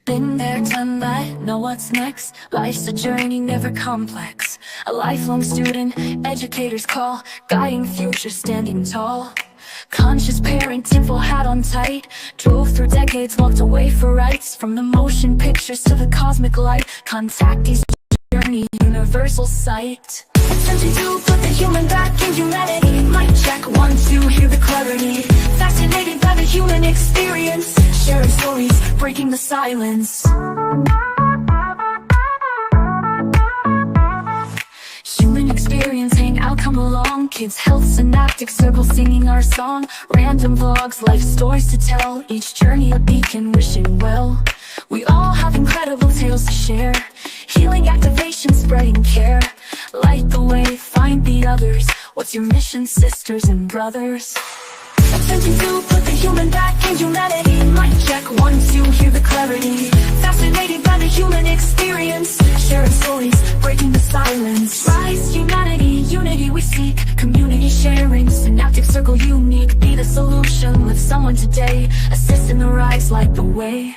Been there, done that, know what's next. Life's a journey, never complex. A lifelong student, educators call. Guiding future, standing tall. Conscious parenting, full hat on tight. Drove through decades, walked away for rights. From the motion pictures to the cosmic light. Contact these journey, universal sight. Attempting to put the human back in humanity. Mic check, 1, 2, hear the clarity. Fascinated by the human experience. Sharing stories, breaking the silence. Human experience, hang out, come along. Kids, health, synaptic circle, singing our song. Random vlogs, life stories to tell. Each journey a beacon, wishing well. We all have incredible tales to share. Healing activation, spreading care. Light the way, find the others. What's your mission, sisters and brothers? Attempting to put the human back in humanity. Mic check, 1, 2, hear the clarity. Fascinated by the human experience. Sharing stories, breaking the silence. Rise, humanity, unity we seek. Community sharing, synaptic circle unique. Be the solution, live someone today. Assist in the rise, light the way.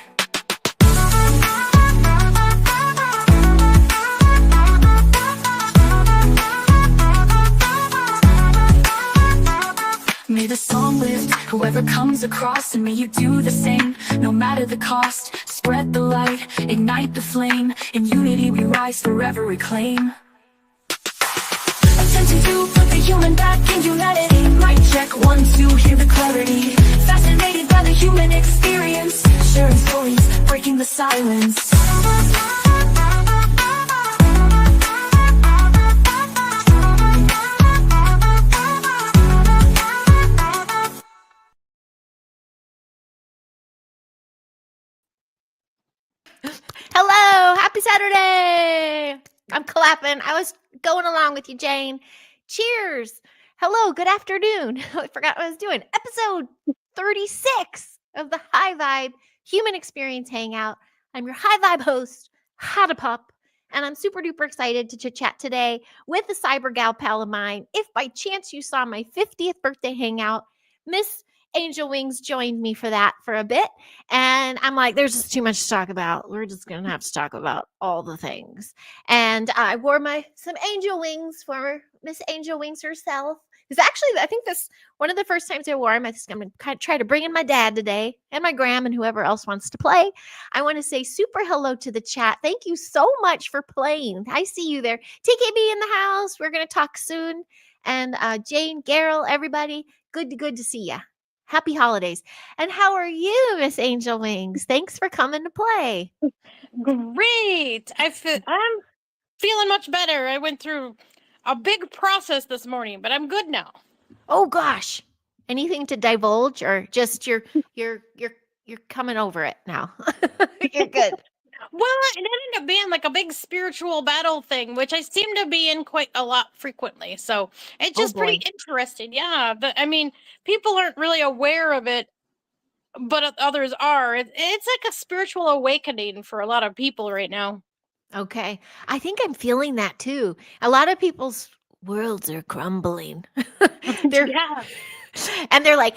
May the song lift whoever comes across, and may you do the same, no matter the cost. Spread the light, ignite the flame. In unity we rise, forever reclaim. Attempting to put the human back in humanity. Mic check, 1, 2, hear the clarity. Fascinated by the human experience. Sharing stories, breaking the silence. Hello, happy Saturday. I'm clapping. I was going along with you, Jane. Cheers. Hello, good afternoon. I forgot what I was doing. Episode 36 of the High Vibe Human Experience Hangout. I'm your High Vibe host, Hada Pup, and I'm super duper excited to chit chat today with a cyber gal pal of mine. If by chance you saw my 50th birthday hangout, Miss Angel Wings joined me for that for a bit. And I'm like, there's just too much to talk about. We're just going to have to talk about all the things. And I wore some angel wings for Miss Angel Wings herself. It's actually, I think this one of the first times I wore them. I'm going to kind of try to bring in my dad today and my gram and whoever else wants to play. I want to say super hello to the chat. Thank you so much for playing. I see you there. TKB in the house. We're going to talk soon. And Jane, Garrel, everybody, good to see ya. Happy holidays. And how are you, Miss Angel Wings? Thanks for coming to play. Great. I'm feeling much better. I went through a big process this morning, but I'm good now. Oh gosh. Anything to divulge, or just you're coming over it now? You're good. Well, it ended up being like a big spiritual battle thing, which I seem to be in quite a lot frequently. So it's just pretty interesting. Yeah. But I mean, people aren't really aware of it, but others are. It's like a spiritual awakening for a lot of people right now. Okay. I think I'm feeling that too. A lot of people's worlds are crumbling. Yeah. And they're like,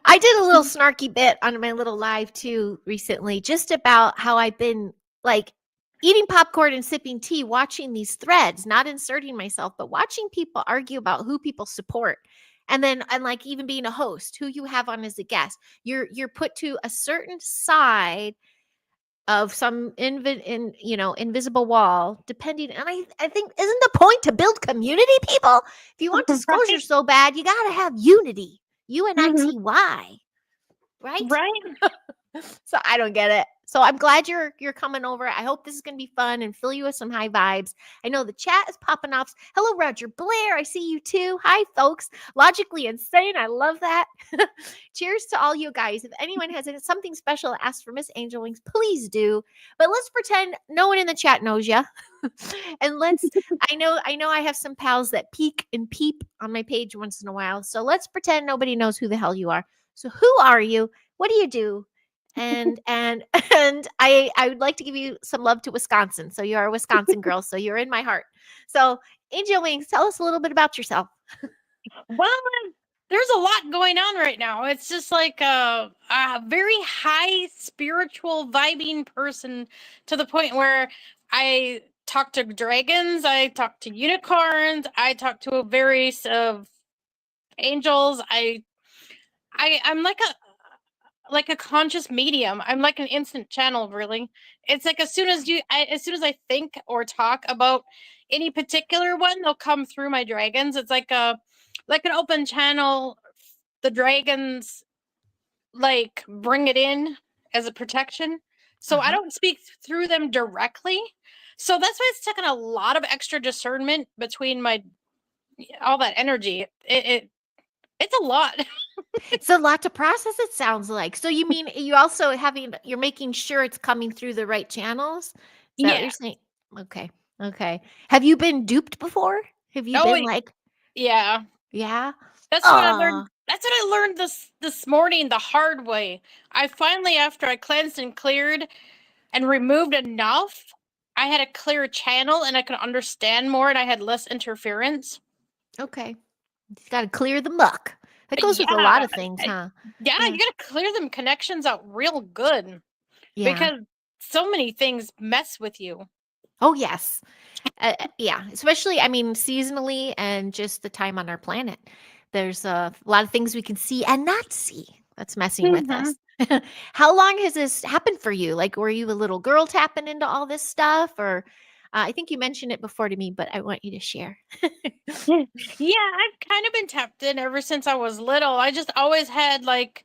I did a little snarky bit on my little live too recently, just about how I've been like eating popcorn and sipping tea, watching these threads, not inserting myself, but watching people argue about who people support. And like even being a host, who you have on as a guest, you're put to a certain side of some invisible wall, depending. And I think, isn't the point to build community, people? If you want disclosure Right. so bad, you got to have unity. UNITY, right? Right. So I don't get it. So I'm glad you're coming over. I hope this is going to be fun and fill you with some high vibes. I know the chat is popping off. Hello, Roger Blair. I see you too. Hi, folks. Logically insane. I love that. Cheers to all you guys. If anyone has something special to ask for Miss Angel Wings, please do. But let's pretend no one in the chat knows you. And I know I have some pals that peek and peep on my page once in a while. So let's pretend nobody knows who the hell you are. So who are you? What do you do? And I would like to give you some love to Wisconsin. So you're a Wisconsin girl. So you're in my heart. So Angel Wings, tell us a little bit about yourself. Well, there's a lot going on right now. It's just like a very high spiritual vibing person, to the point where I talk to dragons, I talk to unicorns, I talk to a various of angels. I'm like a conscious medium. I'm like an instant channel, really. It's like as soon as I think or talk about any particular one, they'll come through my dragons. It's like an open channel. The dragons like bring it in as a protection. So I don't speak through them directly. So that's why it's taken a lot of extra discernment between all that energy. It's a lot. It's a lot to process, it sounds like. So you mean you're making sure it's coming through the right channels? Is that what you're saying? Okay. Okay. Have you been duped before? Have you been like, yeah. yeah? That's what I learned. That's what I learned this morning the hard way. I finally, after I cleansed and cleared and removed enough, I had a clear channel and I could understand more and I had less interference. Okay. You got to clear the muck. That goes with a lot of things, huh? Yeah, you got to clear them connections out real good. Yeah. Because so many things mess with you. Oh, yes. Yeah. Especially, I mean, seasonally and just the time on our planet. There's a lot of things we can see and not see that's messing with us. How long has this happened for you? Like, were you a little girl tapping into all this stuff? Or I think you mentioned it before to me, but I want you to share. Yeah, I've kind of been tapped in ever since I was little. I just always had like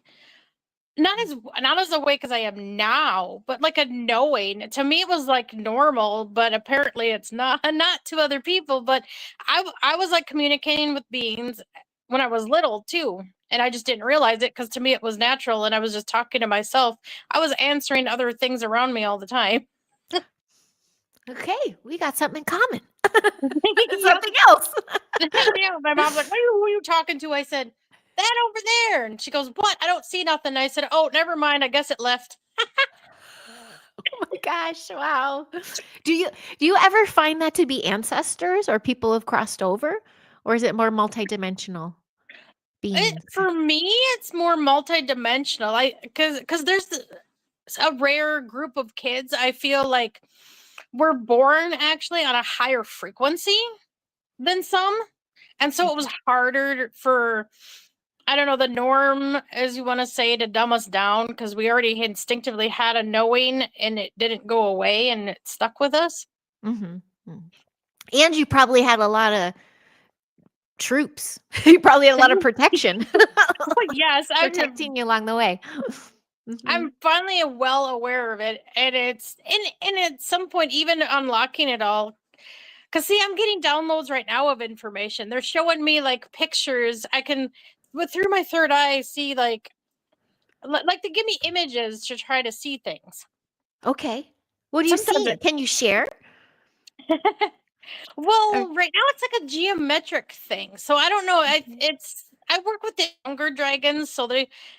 not as awake as I am now, but like a knowing. To me, it was like normal, but apparently it's not to other people. But I was like communicating with beings when I was little too, and I just didn't realize it because to me it was natural, and I was just talking to myself. I was answering other things around me all the time. Okay, we got something in common. Yep. Something else. Yeah, my mom's like, who are you talking to? I said, that over there. And she goes, what? I don't see nothing. I said, oh, never mind. I guess it left. Oh my gosh, wow. Do you ever find that to be ancestors or people have crossed over? Or is it more multidimensional beings? For me, it's more multidimensional. Because there's a rare group of kids. I feel like we're born actually on a higher frequency than some. And so it was harder for, I don't know, the norm, as you want to say, to dumb us down because we already instinctively had a knowing and it didn't go away and it stuck with us. Mm-hmm. And you probably had a lot of troops. You probably had a lot of protection. Yes, protecting you along the way. I'm finally well aware of it, and it's and at some point even unlocking it all. Cause see, I'm getting downloads right now of information. They're showing me like pictures. I can, through my third eye, see like they give me images to try to see things. Okay. What do you see? Can you share? Well, right now it's like a geometric thing. So I don't know. I work with the younger dragons, so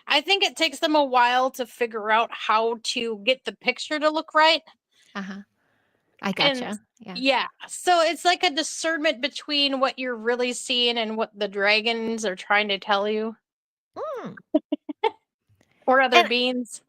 I think it takes them a while to figure out how to get the picture to look right. I gotcha. Yeah. So it's like a discernment between what you're really seeing and what the dragons are trying to tell you. Or other beings.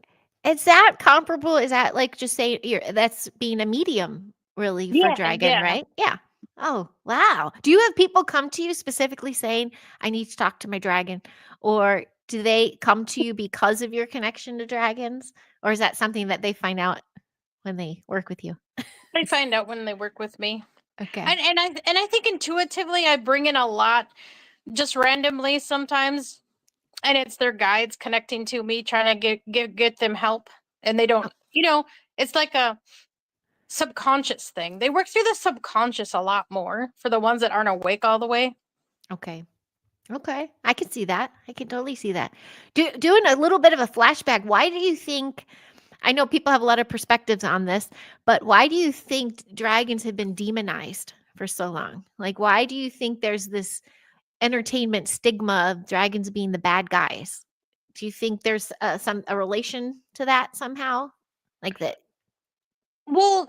Is that comparable? Is that like just say that's being a medium really for dragon, right? Yeah. Oh, wow. Do you have people come to you specifically saying, I need to talk to my dragon? Or do they come to you because of your connection to dragons? Or is that something that they find out when they work with you? They find out when they work with me. Okay. And I think intuitively I bring in a lot just randomly sometimes. And it's their guides connecting to me, trying to get them help. And they don't, it's like a subconscious thing. They work through the subconscious a lot more for the ones that aren't awake all the way. Okay. I can see that. I can totally see that. Doing a little bit of a flashback, why do you think, I know people have a lot of perspectives on this, but why do you think dragons have been demonized for so long? Like, why do you think there's this entertainment stigma of dragons being the bad guys? Do you think there's a relation to that somehow? Like that? Well,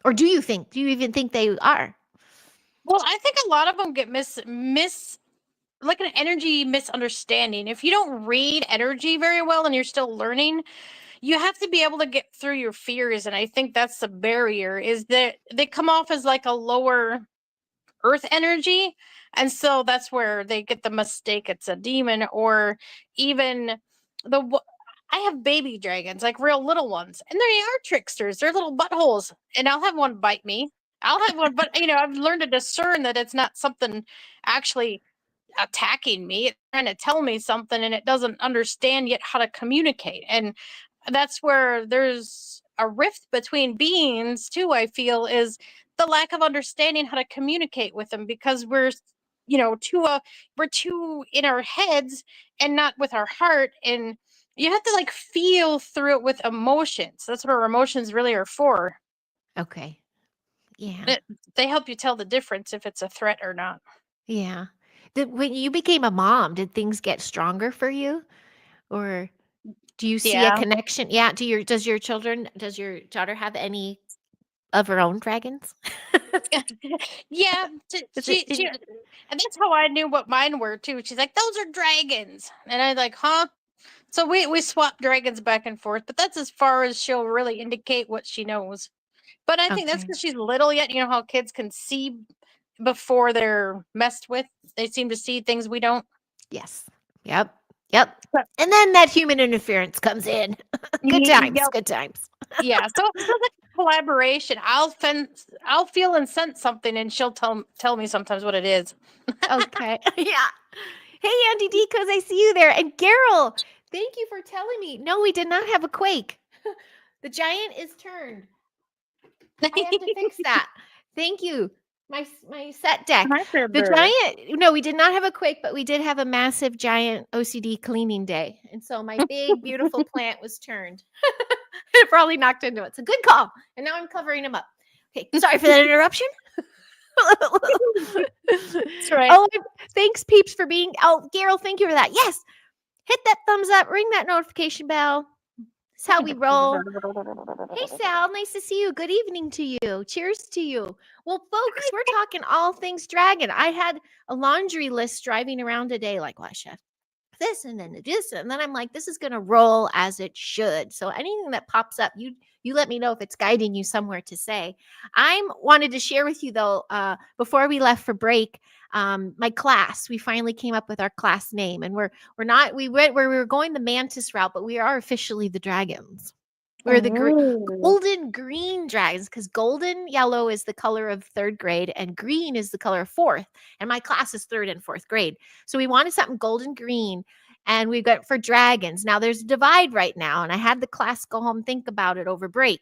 or do you even think they are? Well, I think a lot of them get like an energy misunderstanding. If you don't read energy very well and you're still learning, you have to be able to get through your fears. And I think that's the barrier, is that they come off as like a lower earth energy. And so that's where they get the mistake it's a demon, or even I have baby dragons, like real little ones, and they are tricksters. They're little buttholes, and I'll have one bite me. I'll have one, but I've learned to discern that it's not something actually attacking me. It's trying to tell me something, and it doesn't understand yet how to communicate. And that's where there's a rift between beings too, I feel, is the lack of understanding how to communicate with them, because we're too in our heads and not with our heart. And you have to like feel through it with emotions. That's what our emotions really are for. Okay. Yeah. They help you tell the difference if it's a threat or not. Yeah. When you became a mom, did things get stronger for you? Or do you see a Yeah. connection? Yeah. Does your daughter have any of her own dragons? Yeah, Is it, she, and that's how I knew what mine were too. She's like, "Those are dragons," and I was like, "Huh?" So we swap dragons back and forth, but that's as far as she'll really indicate what she knows. But I think that's okay. because she's little yet. You know how kids can see before they're messed with. They seem to see things we don't. Yes. Yep. Yep. But- And then that human interference comes in. Good times. Yep. Good times. Yeah. So it's like a collaboration. I'll feel and sense something, and she'll tell me sometimes what it is. Okay. Yeah. Hey, Andy Decos, I see you there. And Carol, thank you for telling me. No, we did not have a quake. The giant is turned. I have to fix that. Thank you. My set deck. The giant, no, we did not have a quake, but we did have a massive giant OCD cleaning day. And so my big, beautiful plant was turned. It probably knocked into it. So good call. And now I'm covering him up. Okay. Sorry for that interruption. That's right. Oh, thanks, peeps, for being. Oh, Carol, thank you for that. Yes. Hit that thumbs up, ring that notification bell. That's how we roll. Hey, Sal, nice to see you. Good evening to you. Cheers to you. Well, folks, we're talking all things dragon. I had a laundry list driving around today, like, well, I should have this and then this, and then I'm like, this is going to roll as it should. So anything that pops up, you let me know if it's guiding you somewhere to say. I wanted to share with you though, before we left for break, my class, we finally came up with our class name, and we were going the mantis route, but we are officially the dragons. We're the golden green dragons, because golden yellow is the color of third grade and green is the color of fourth. And my class is third and fourth grade. So we wanted something golden green, and we got for dragons. Now there's a divide right now, and I had the class go home, think about it over break.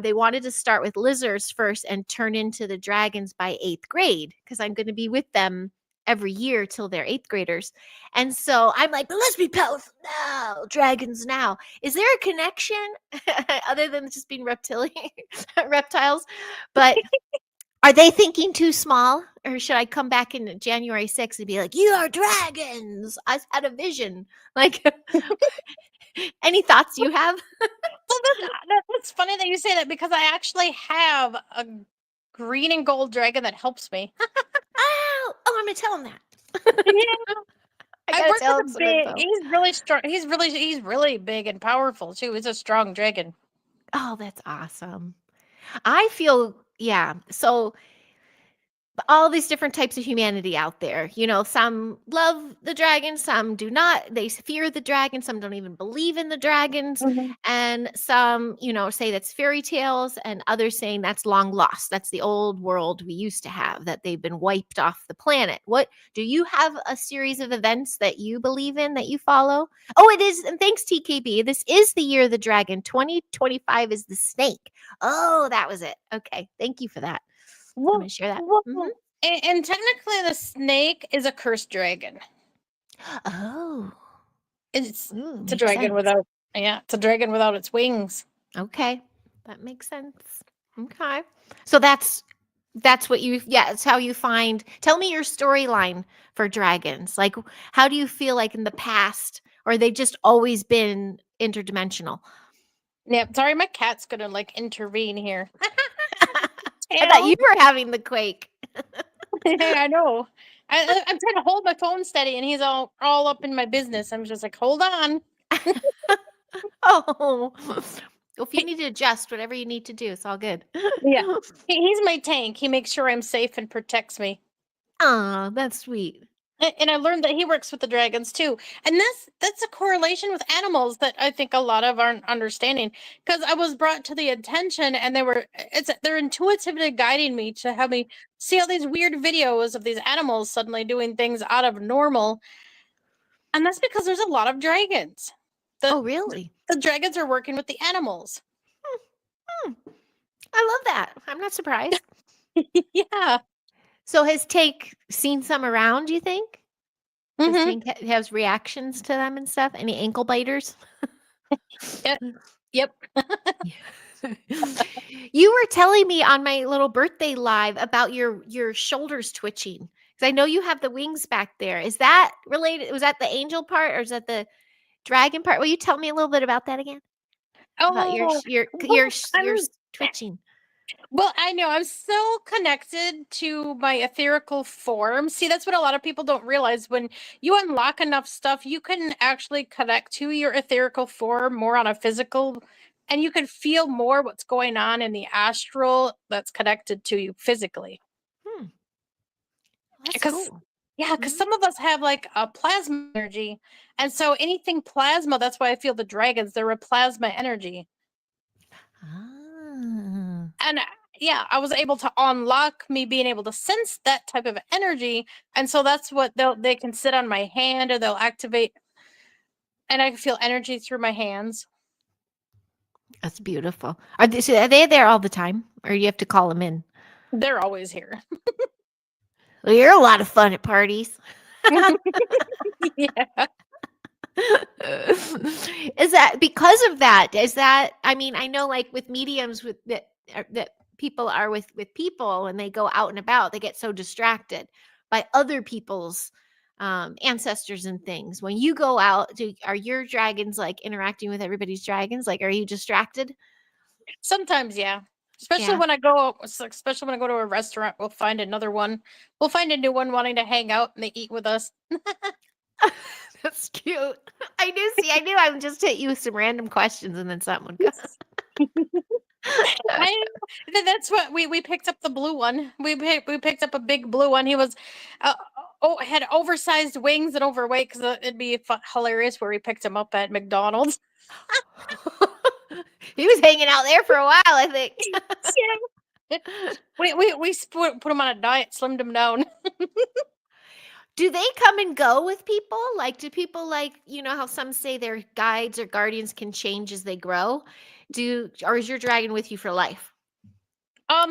They wanted to start with lizards first and turn into the dragons by 8th grade, because I'm going to be with them every year till they're 8th graders. And so I'm like, but let's be powerful now, dragons now. Is there a connection other than just being reptiles? But are they thinking too small? Or should I come back in January 6th and be like, you are dragons? I had a vision. Like, any thoughts you have? Well, that's funny that you say that, because I actually have a green and gold dragon that helps me. Oh, I'm gonna tell him that. Yeah. I gotta tell him with a big, he's really strong. He's really big and powerful too. He's a strong dragon. Oh, that's awesome. I feel, yeah. So all these different types of humanity out there. Some love the dragon, some do not. They fear the dragon, some don't even believe in the dragons. Mm-hmm. And some, say that's fairy tales, and others saying that's long lost. That's the old world we used to have, that they've been wiped off the planet. What do you have a series of events that you believe in, that you follow? Oh, it is. And thanks, TKB. This is the year of the dragon. 2025 is the snake. Oh, that was it. Okay. Thank you for that. I'm going to share that. Mm-hmm. And technically, the snake is a cursed dragon. Oh, It's a dragon sense. without. Yeah, it's a dragon without its wings. Okay, that makes sense. Okay, so that's what you. Yeah, it's how you find. Tell me your storyline for dragons. Like, how do you feel like in the past, or they just always been interdimensional? Yeah, sorry, my cat's gonna like intervene here. I thought you were having the quake. I know. I'm trying to hold my phone steady, and he's all up in my business. I'm just like, hold on. Oh, well, if you need to adjust, whatever you need to do, it's all good. Yeah, he's my tank. He makes sure I'm safe and protects me. Oh, that's sweet. And I learned that he works with the dragons too, and that's a correlation with animals that I think a lot of aren't understanding. Because I was brought to the attention, and they're intuitively guiding me to have me see all these weird videos of these animals suddenly doing things out of normal, and that's because there's a lot of dragons. The Oh, really? the dragons are working with the animals. Hmm. I love that. I'm not surprised. Yeah. So has Take seen some around, do you think? Does Mm-hmm. Tank has reactions to them and stuff? Any ankle biters? Yep. You were telling me on my little birthday live about your shoulders twitching. Because I know you have the wings back there. Is that related? Was that the angel part or is that the dragon part? Will you tell me a little bit about that again? About Oh, your twitching. well, I know I'm so connected to my etherical form. See, that's what a lot of people don't realize. When you unlock enough stuff, you can actually connect to your etherical form more on a physical, and you can feel more what's going on in the astral that's connected to you physically. Hmm. That's Because, cool. yeah, because Mhm. some of us have like a plasma energy. And so anything plasma, that's why I feel the dragons, they're a plasma energy. Ah. And yeah, I was able to unlock me being able to sense that type of energy, and so that's what they can sit on my hand, or they'll activate, and I can feel energy through my hands. That's beautiful. Are they there all the time, or do you have to call them in? They're always here. Well, you're a lot of fun at parties. Yeah. Is that because of that? Is that I mean, I know like with mediums with that people are with people and they go out and about, they get so distracted by other people's ancestors and things. When you go out, are your dragons like interacting with everybody's dragons? Like, are you distracted? Sometimes, yeah. Especially Yeah. when I go, especially when I go to a restaurant, we'll find another one. We'll find a new one wanting to hang out, and they eat with us. That's cute. I knew I would just hit you with some random questions and then something would go. That's what we picked up the blue one. We picked up a big blue one. He was, had oversized wings and overweight, because it'd be hilarious where we picked him up at McDonald's. He was hanging out there for a while, I think. Yeah. We put him on a diet, slimmed him down. Do they come and go with people? Like, do people like, how some say their guides or guardians can change as they grow? Or is your dragon with you for life?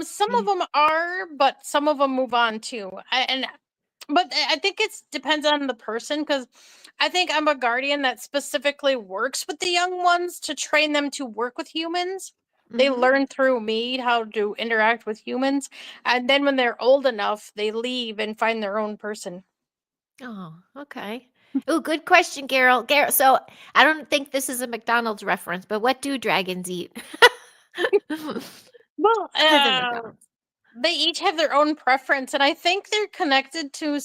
Some of them are, but some of them move on too. But I think it depends on the person, because I think I'm a guardian that specifically works with the young ones to train them to work with humans. They Mhm. learn through me how to interact with humans, and then when they're old enough, they leave and find their own person. Oh, okay. Oh, good question, Carol. So I don't think this is a McDonald's reference, but what do dragons eat? Well, Other than McDonald's. they each have their own preference, and I think they're connected to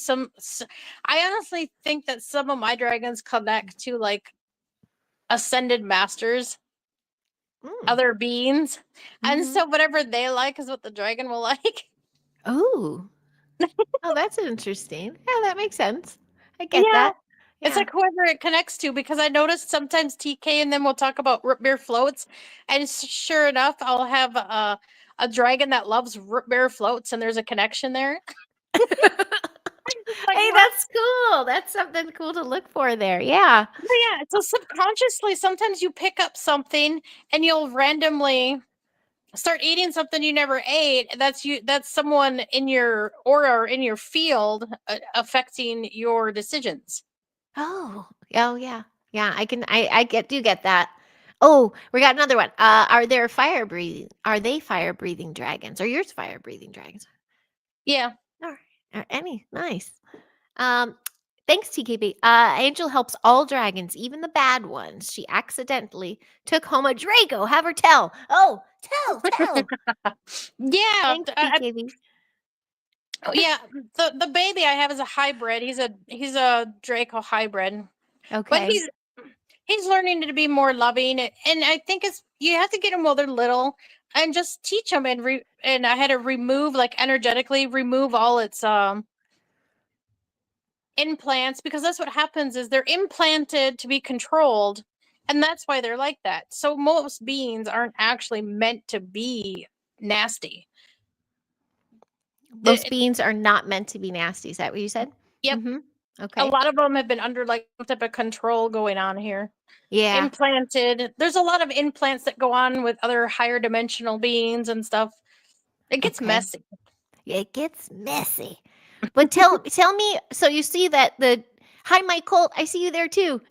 I honestly think that some of my dragons connect to like ascended masters, Mm. other beings, and Mhm. so whatever they like is what the dragon will like. Oh. Oh, that's interesting. Yeah, that makes sense. I get Yeah, that. it's Yeah. like whoever it connects to, because I noticed sometimes TK and then we'll talk about root beer floats, and sure enough, I'll have a dragon that loves root beer floats, and there's a connection there. Like, Hey, what? that's cool. That's something cool to look for there. Yeah. But yeah, so subconsciously, sometimes you pick up something and you'll randomly start eating something you never ate. That's someone in your aura or in your field affecting your decisions. Oh. Oh, yeah. Yeah, do get that. Oh, we got another one. Are they fire breathing dragons? Are yours fire breathing dragons? Yeah. Or any nice. Um, thanks, TKB. Angel helps all dragons, even the bad ones. She accidentally took home a Draco. Have her tell. Oh, tell. Yeah. Thanks, TKB. Oh yeah, the baby I have is a hybrid. He's a Draco hybrid, but Okay. he's learning to be more loving, and I think it's you have to get them while they're little and just teach them and I had to remove like energetically remove all its implants, because that's what happens is they're implanted to be controlled, and that's why they're like that. So most beings aren't actually meant to be nasty. Most beans are not meant to be nasty. Is that what you said? Yep. Mm-hmm. A Okay. lot of them have been under like some type of control going on here. Yeah. Implanted. There's a lot of implants that go on with other higher dimensional beings and stuff. It gets Okay. messy. It gets messy. But tell me, so you see that hi Michael, I see you there too.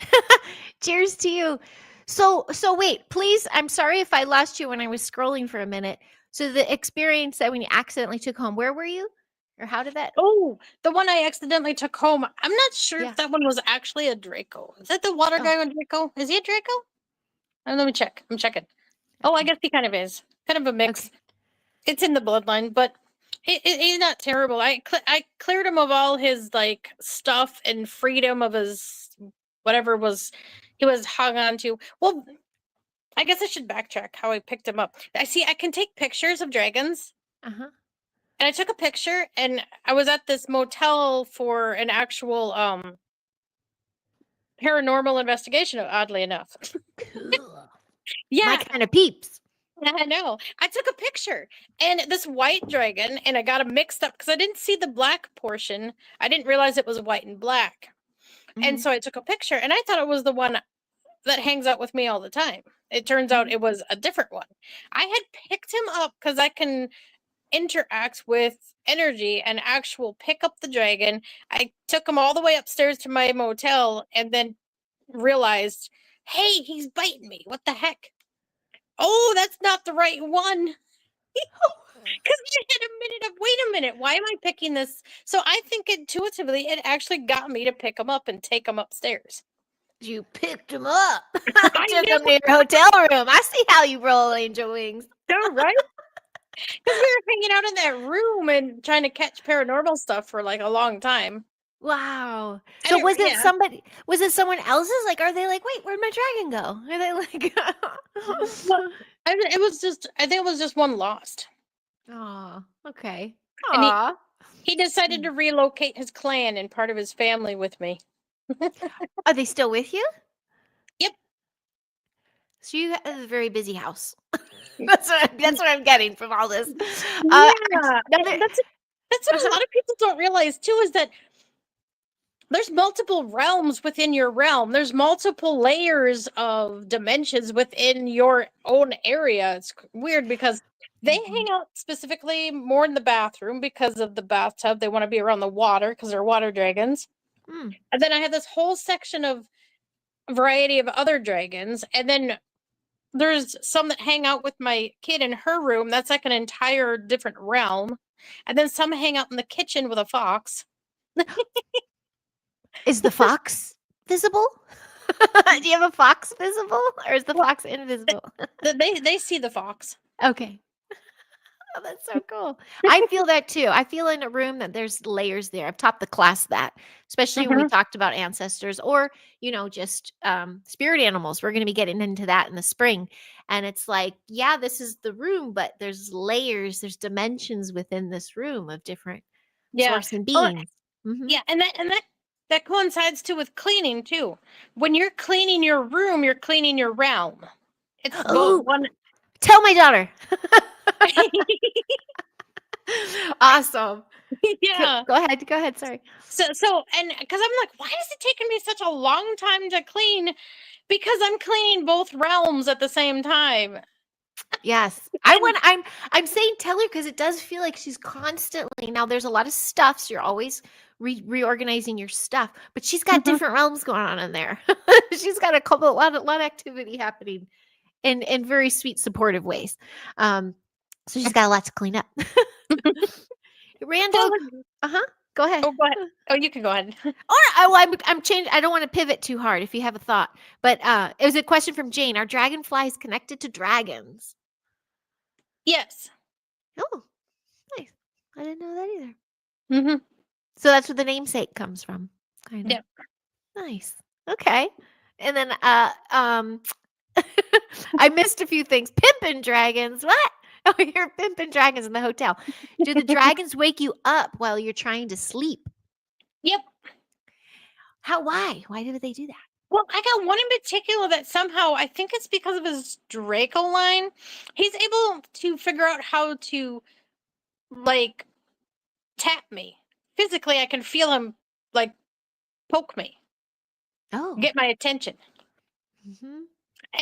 Cheers to you. So wait, please, I'm sorry if I lost you when I was scrolling for a minute. So the experience that when you accidentally took home, where were you? Or how did that? Oh, the one I accidentally took home. I'm not sure Yeah. if that one was actually a Draco. Is that the water guy on Draco? Is he a Draco? Let me check. I'm checking. Oh, I Okay. guess he kind of is. Kind of a mix. Okay. It's in the bloodline, but he's not terrible. I cleared him of all his like stuff and freed him of his whatever was he was hung on to. Well, I guess I should backtrack how I picked him up. I can take pictures of dragons. Uh-huh. And I took a picture, and I was at this motel for an actual paranormal investigation, oddly enough. Cool. Yeah, My kind of peeps. I know. I took a picture, and this white dragon, and I got them mixed up because I didn't see the black portion. I didn't realize it was white and black. And Mhm. so I took a picture, and I thought it was the one that hangs out with me all the time. It turns out it was a different one. I had picked him up because I can interact with energy and actual pick up the dragon. I took him all the way upstairs to my motel and then realized, hey, he's biting me. What the heck? Oh, that's not the right one. Because I had a minute of, wait a minute, why am I picking this? So I think intuitively it actually got me to pick him up and take him upstairs. You picked him up. I Took know. him to your hotel room. I see how you roll, Angel Wings. All right. Because we were hanging out in that room and trying to catch paranormal stuff for like a long time. Wow. So was it someone else's? Like, are they like, wait, where'd my dragon go? Are they like, Well, I think it was just one lost. oh, okay. And Aw. he decided to relocate his clan and part of his family with me. Are they still with you? Yep. So you have a very busy house. that's what I'm getting from all this. Yeah. Another- That's what a lot of people don't realize too, is that there's multiple realms within your realm. There's multiple layers of dimensions within your own area. It's weird because they hang out specifically more in the bathroom because of the bathtub. They want to be around the water because they're water dragons. Mm. And then I have this whole section of variety of other dragons. And then there's some that hang out with my kid in her room. That's like an entire different realm. And then some hang out in the kitchen with a fox. Is the fox visible? Do you have a fox visible, or is the fox invisible? They see the fox. Okay. Oh, that's so cool. I feel that too. I feel in a room that there's layers there. I've taught the class that, especially when we talked about ancestors or, just spirit animals. We're going to be getting into that in the spring. And it's like, yeah, this is the room, but there's layers, there's dimensions within this room of different source and beings. Yeah, and that coincides too with cleaning too. When you're cleaning your room, you're cleaning your realm. It's one. Tell my daughter. Awesome. Yeah. Go ahead. Sorry. So, and because I'm like, why is it taking me such a long time to clean? Because I'm cleaning both realms at the same time. Yes. I'm saying tell her because it does feel like she's constantly now there's a lot of stuff, so you're always reorganizing your stuff, but she's got different realms going on in there. She's got a lot of activity happening in very sweet, supportive ways. So she's got a lot to clean up. Randall, go ahead. Oh, go ahead. Oh, you can go ahead. I'm changing. I don't want to pivot too hard if you have a thought. But it was a question from Jane. Are dragonflies connected to dragons? Yes. Oh, nice. I didn't know that either. Mm-hmm. So that's where the namesake comes from. Kind of. Yeah. Nice. Okay. And then I missed a few things. Pimpin' dragons. What? Oh, you're pimping dragons in the hotel. Do the dragons wake you up while you're trying to sleep? Yep. Why? Why did they do that? Well, I got one in particular that somehow, I think it's because of his Draco line, he's able to figure out how to, like, tap me. Physically, I can feel him, like, poke me, Oh. get my attention. Mm-hmm.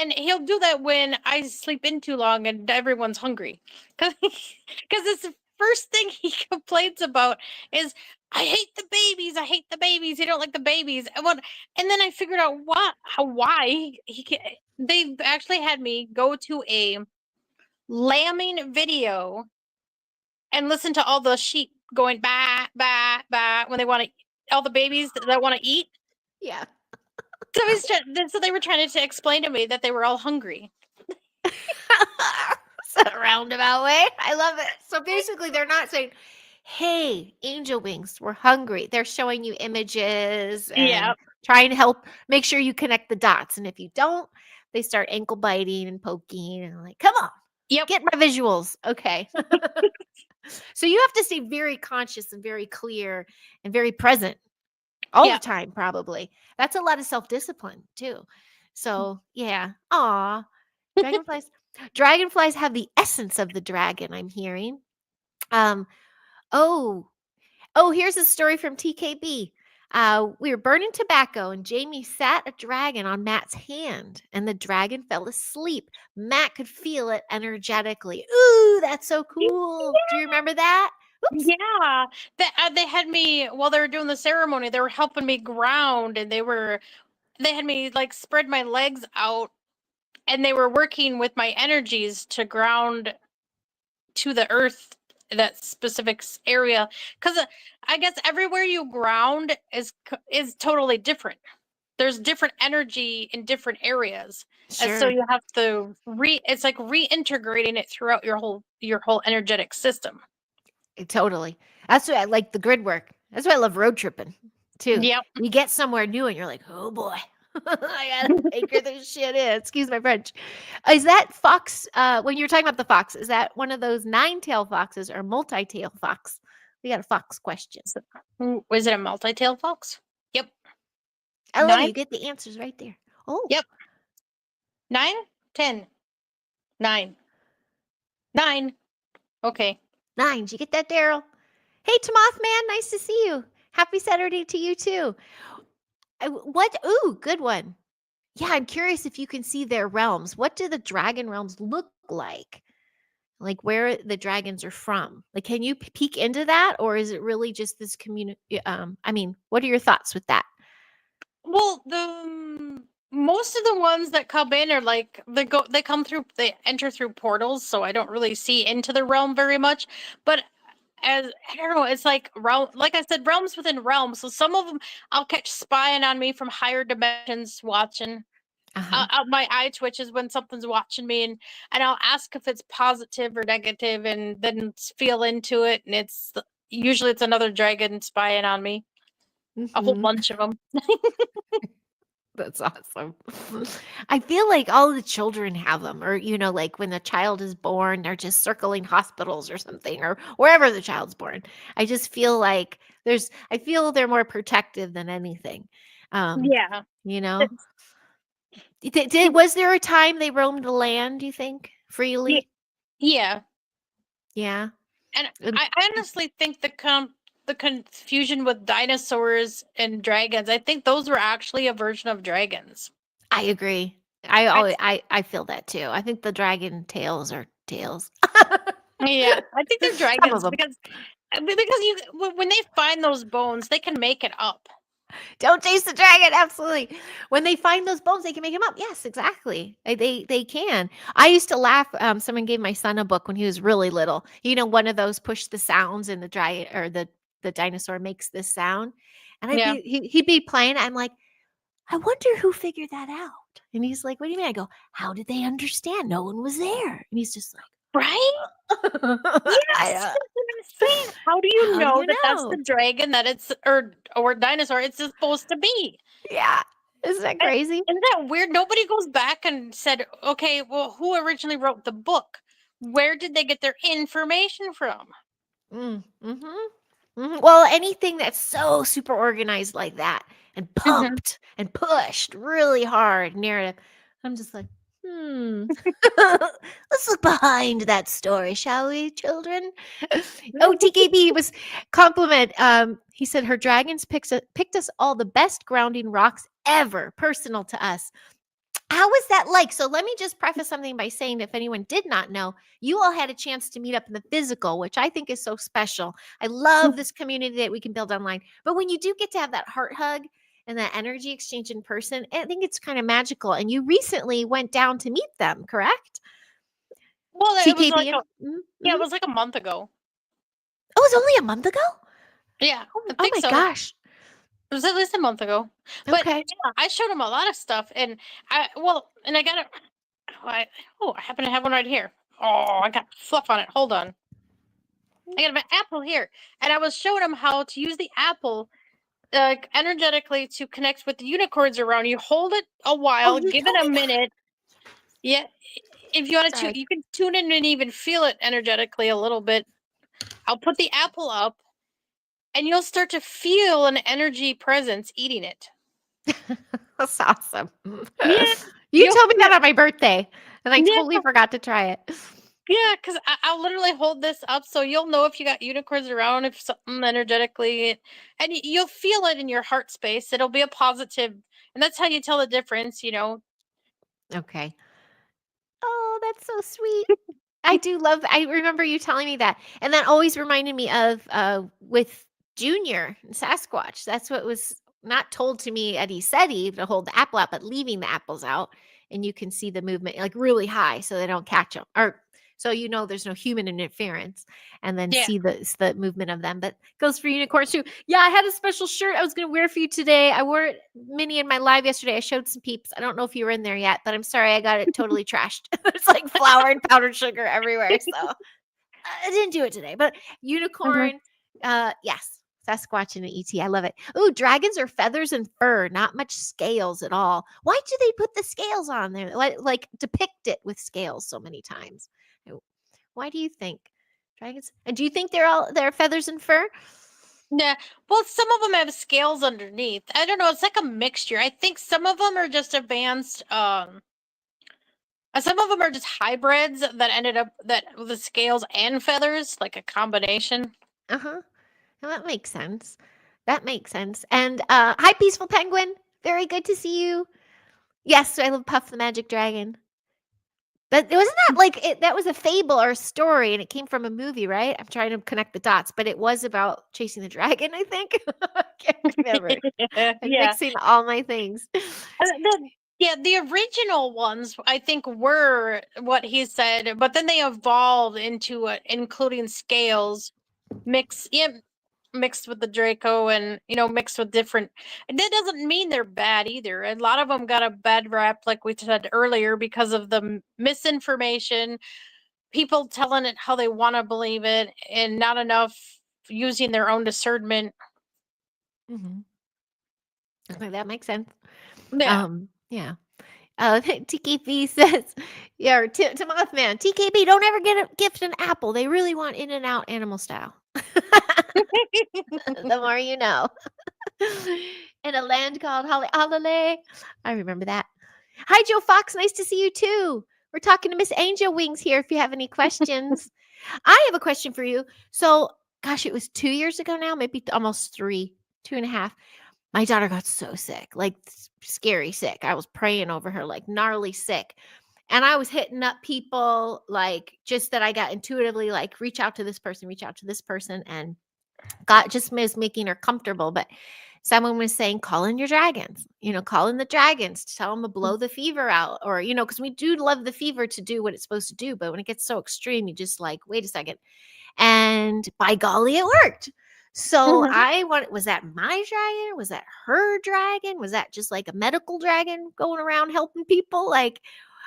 And he'll do that when I sleep in too long and everyone's hungry. Because it's the first thing he complains about is, I hate the babies. I hate the babies. You don't like the babies. And then I figured out why they've actually had me go to a lambing video and listen to all the sheep going bah bah bah when they want to, all the babies that want to eat. Yeah. So they were trying to explain to me that they were all hungry. It's a roundabout way. I love it. So basically, they're not saying, hey, angel wings, we're hungry. They're showing you images and trying to help make sure you connect the dots. And if you don't, they start ankle biting and poking and like, come on, get my visuals. Okay. So you have to stay very conscious and very clear and very present all the time, probably. That's a lot of self-discipline too. So yeah. Aw. Dragonflies have the essence of the dragon, I'm hearing. Oh, here's a story from TKB. We were burning tobacco and Jayme sat a dragon on Matt's hand and the dragon fell asleep. Matt could feel it energetically. Ooh, that's so cool. Do you remember that? Oops. Yeah. They had me, while they were doing the ceremony, they were helping me ground and they had me like spread my legs out and they were working with my energies to ground to the earth, that specific area. Because I guess everywhere you ground is totally different. There's different energy in different areas. Sure. And so you have to it's like reintegrating it throughout your whole energetic system. Totally. That's why I like the grid work. That's why I love road tripping too. Yep. You get somewhere new and you're like, oh boy, I gotta figure this shit in. Excuse my French. Is that fox? When you're talking about the fox, is that one of those 9-tailed foxes or multi-tail fox? We got a fox question. Was it a multi-tailed fox? Yep. I love it. You get the answers right there. Oh. Yep. 9, 10, 9, 9. Okay. 9. Did you get that, Daryl? Hey, Tomoth man, nice to see you. Happy Saturday to you too. Ooh, good one. Yeah, I'm curious if you can see their realms. What do the dragon realms look like? Like where the dragons are from? Like, can you peek into that, or is it really just this community? I mean, what are your thoughts with that? Well, most of the ones that come in are like they enter through portals, so I don't really see into the realm very much. But I don't know, it's like like I said, realms within realms. So some of them I'll catch spying on me from higher dimensions watching. My eye twitches when something's watching me, and I'll ask if it's positive or negative, and then feel into it, and usually it's another dragon spying on me. A whole bunch of them. That's awesome. I feel like all the children have them, or like when the child is born, they're just circling hospitals or something, or wherever the child's born. I just feel like I feel they're more protective than anything. Yeah. Was there a time they roamed the land, do you think, freely? Yeah. Yeah. And I honestly think the confusion with dinosaurs and dragons, I think those were actually a version of dragons. I agree. I feel that too. I think the dragon tails are tails. Yeah, I think they're dragons because when they find those bones, they can make it up. Don't chase the dragon. Absolutely. When they find those bones, they can make them up. Yes, exactly. They can. I used to laugh. Someone gave my son a book when he was really little. One of those push the sounds and the dragon or the dinosaur makes this sound. And he'd be playing. I'm like, I wonder who figured that out. And he's like, what do you mean? I go, how did they understand? No one was there. And he's just like, Right? Yes, I that's what I'm saying. How do you How do know you that that's the know? dragon that it's or dinosaur it's supposed to be? Yeah. Isn't that I- crazy? Isn't that weird? Nobody goes back and said, okay, well, who originally wrote the book? Where did they get their information from? Well, anything that's so super organized like that and Mhm. pumped and pushed really hard narrative, I'm just like, let's look behind that story, shall we, children? Oh, TKB was compliment. He said her dragons picked us all the best grounding rocks ever, personal to us. How was that like? So let me just preface something by saying, if anyone did not know, you all had a chance to meet up in the physical, which I think is so special. I love this community that we can build online. But when you do get to have that heart hug and that energy exchange in person, I think it's kind of magical. And you recently went down to meet them, correct? Well, it was like TKB. it was like a month ago. Oh, it was only a month ago? Yeah, I Oh think my so. gosh. It was at least a month ago. But Okay. yeah, I showed him a lot of stuff, and I got it. I happen to have one right here. Oh, I got fluff on it. Hold on. I got an apple here, and I was showing him how to use the apple energetically to connect with the unicorns around you. Hold it a Oh, while, you give it told a me that. minute. Yeah, if you want to, Sorry. you can tune in and even feel it energetically a little bit. I'll put the apple up, and you'll start to feel an energy presence eating it. That's awesome. Yeah, You you'll told me feel that it. on my birthday, and I totally Yeah, forgot to try it. yeah, because I'll literally hold this up so you'll know if you got unicorns around, if something energetically, and you'll feel it in your heart space. It'll be a positive, and that's how you tell the difference, Okay. Oh, that's so sweet. I do love I remember you telling me that, and that always reminded me of, with Junior and Sasquatch. That's what was not told to me at ECETI to hold the apple out, but leaving the apples out, and you can see the movement, like, really high so they don't catch them, or so there's no human interference, and then Yeah. see the movement of them, but goes for unicorns too. Yeah, I had a special shirt I was gonna wear for you today. I wore it mini in my live yesterday. I showed some peeps. I don't know if you were in there yet, but I'm sorry I got it totally trashed. There's, like, flour and powdered sugar everywhere, so I didn't do it today, but Mhm. unicorn, yes, Sasquatch and an ET. I love it. Ooh, dragons are feathers and fur, not much scales at all. Why do they put the scales on there? Like depict it with scales so many times. Why do you think dragons? And do you think they're feathers and fur? Yeah. Well, some of them have scales underneath. I don't know. It's like a mixture. I think some of them are just advanced. Some of them are just hybrids that ended up that with the scales and feathers, like a combination. Uh huh. Well, that makes sense. That makes sense. And hi, peaceful penguin. Very good to see you. Yes, I love Puff the Magic Dragon. But wasn't that like that was a fable or a story, and it came from a movie, right? I'm trying to connect the dots, but it was about chasing the dragon, I think. I can't remember. I'm Yeah. mixing all my things. The original ones I think were what he said, but then they evolved into including scales, mix yeah, mixed with the Draco, and mixed with different. And that doesn't mean they're bad either. A lot of them got a bad rap, like we said earlier, because of the misinformation, people telling it how they want to believe it, and not enough using their own discernment. Mhm. Okay, that makes sense. Yeah. Yeah. TKB says, yeah, or to Mothman, TKB, don't ever get a gift an apple. They really want in and out animal style. The more you know. In a land called Holly. I remember that. Hi, Joe Fox. Nice to see you too. We're talking to Miss Angel Wings here if you have any questions. I have a question for you. So, gosh, it was 2 years ago now, maybe almost 3, 2.5. My daughter got so sick, like scary sick. I was praying over her, like gnarly sick. And I was hitting up people, like just that I got intuitively, like reach out to this person, reach out to this person. And God just was making her comfortable. But someone was saying, call in your dragons, call in the dragons to tell them to blow the fever out. Or, because we do love the fever to do what it's supposed to do. But when it gets so extreme, you just like, wait a second. And by golly, it worked. So was that my dragon? Was that her dragon? Was that just like a medical dragon going around helping people? Like,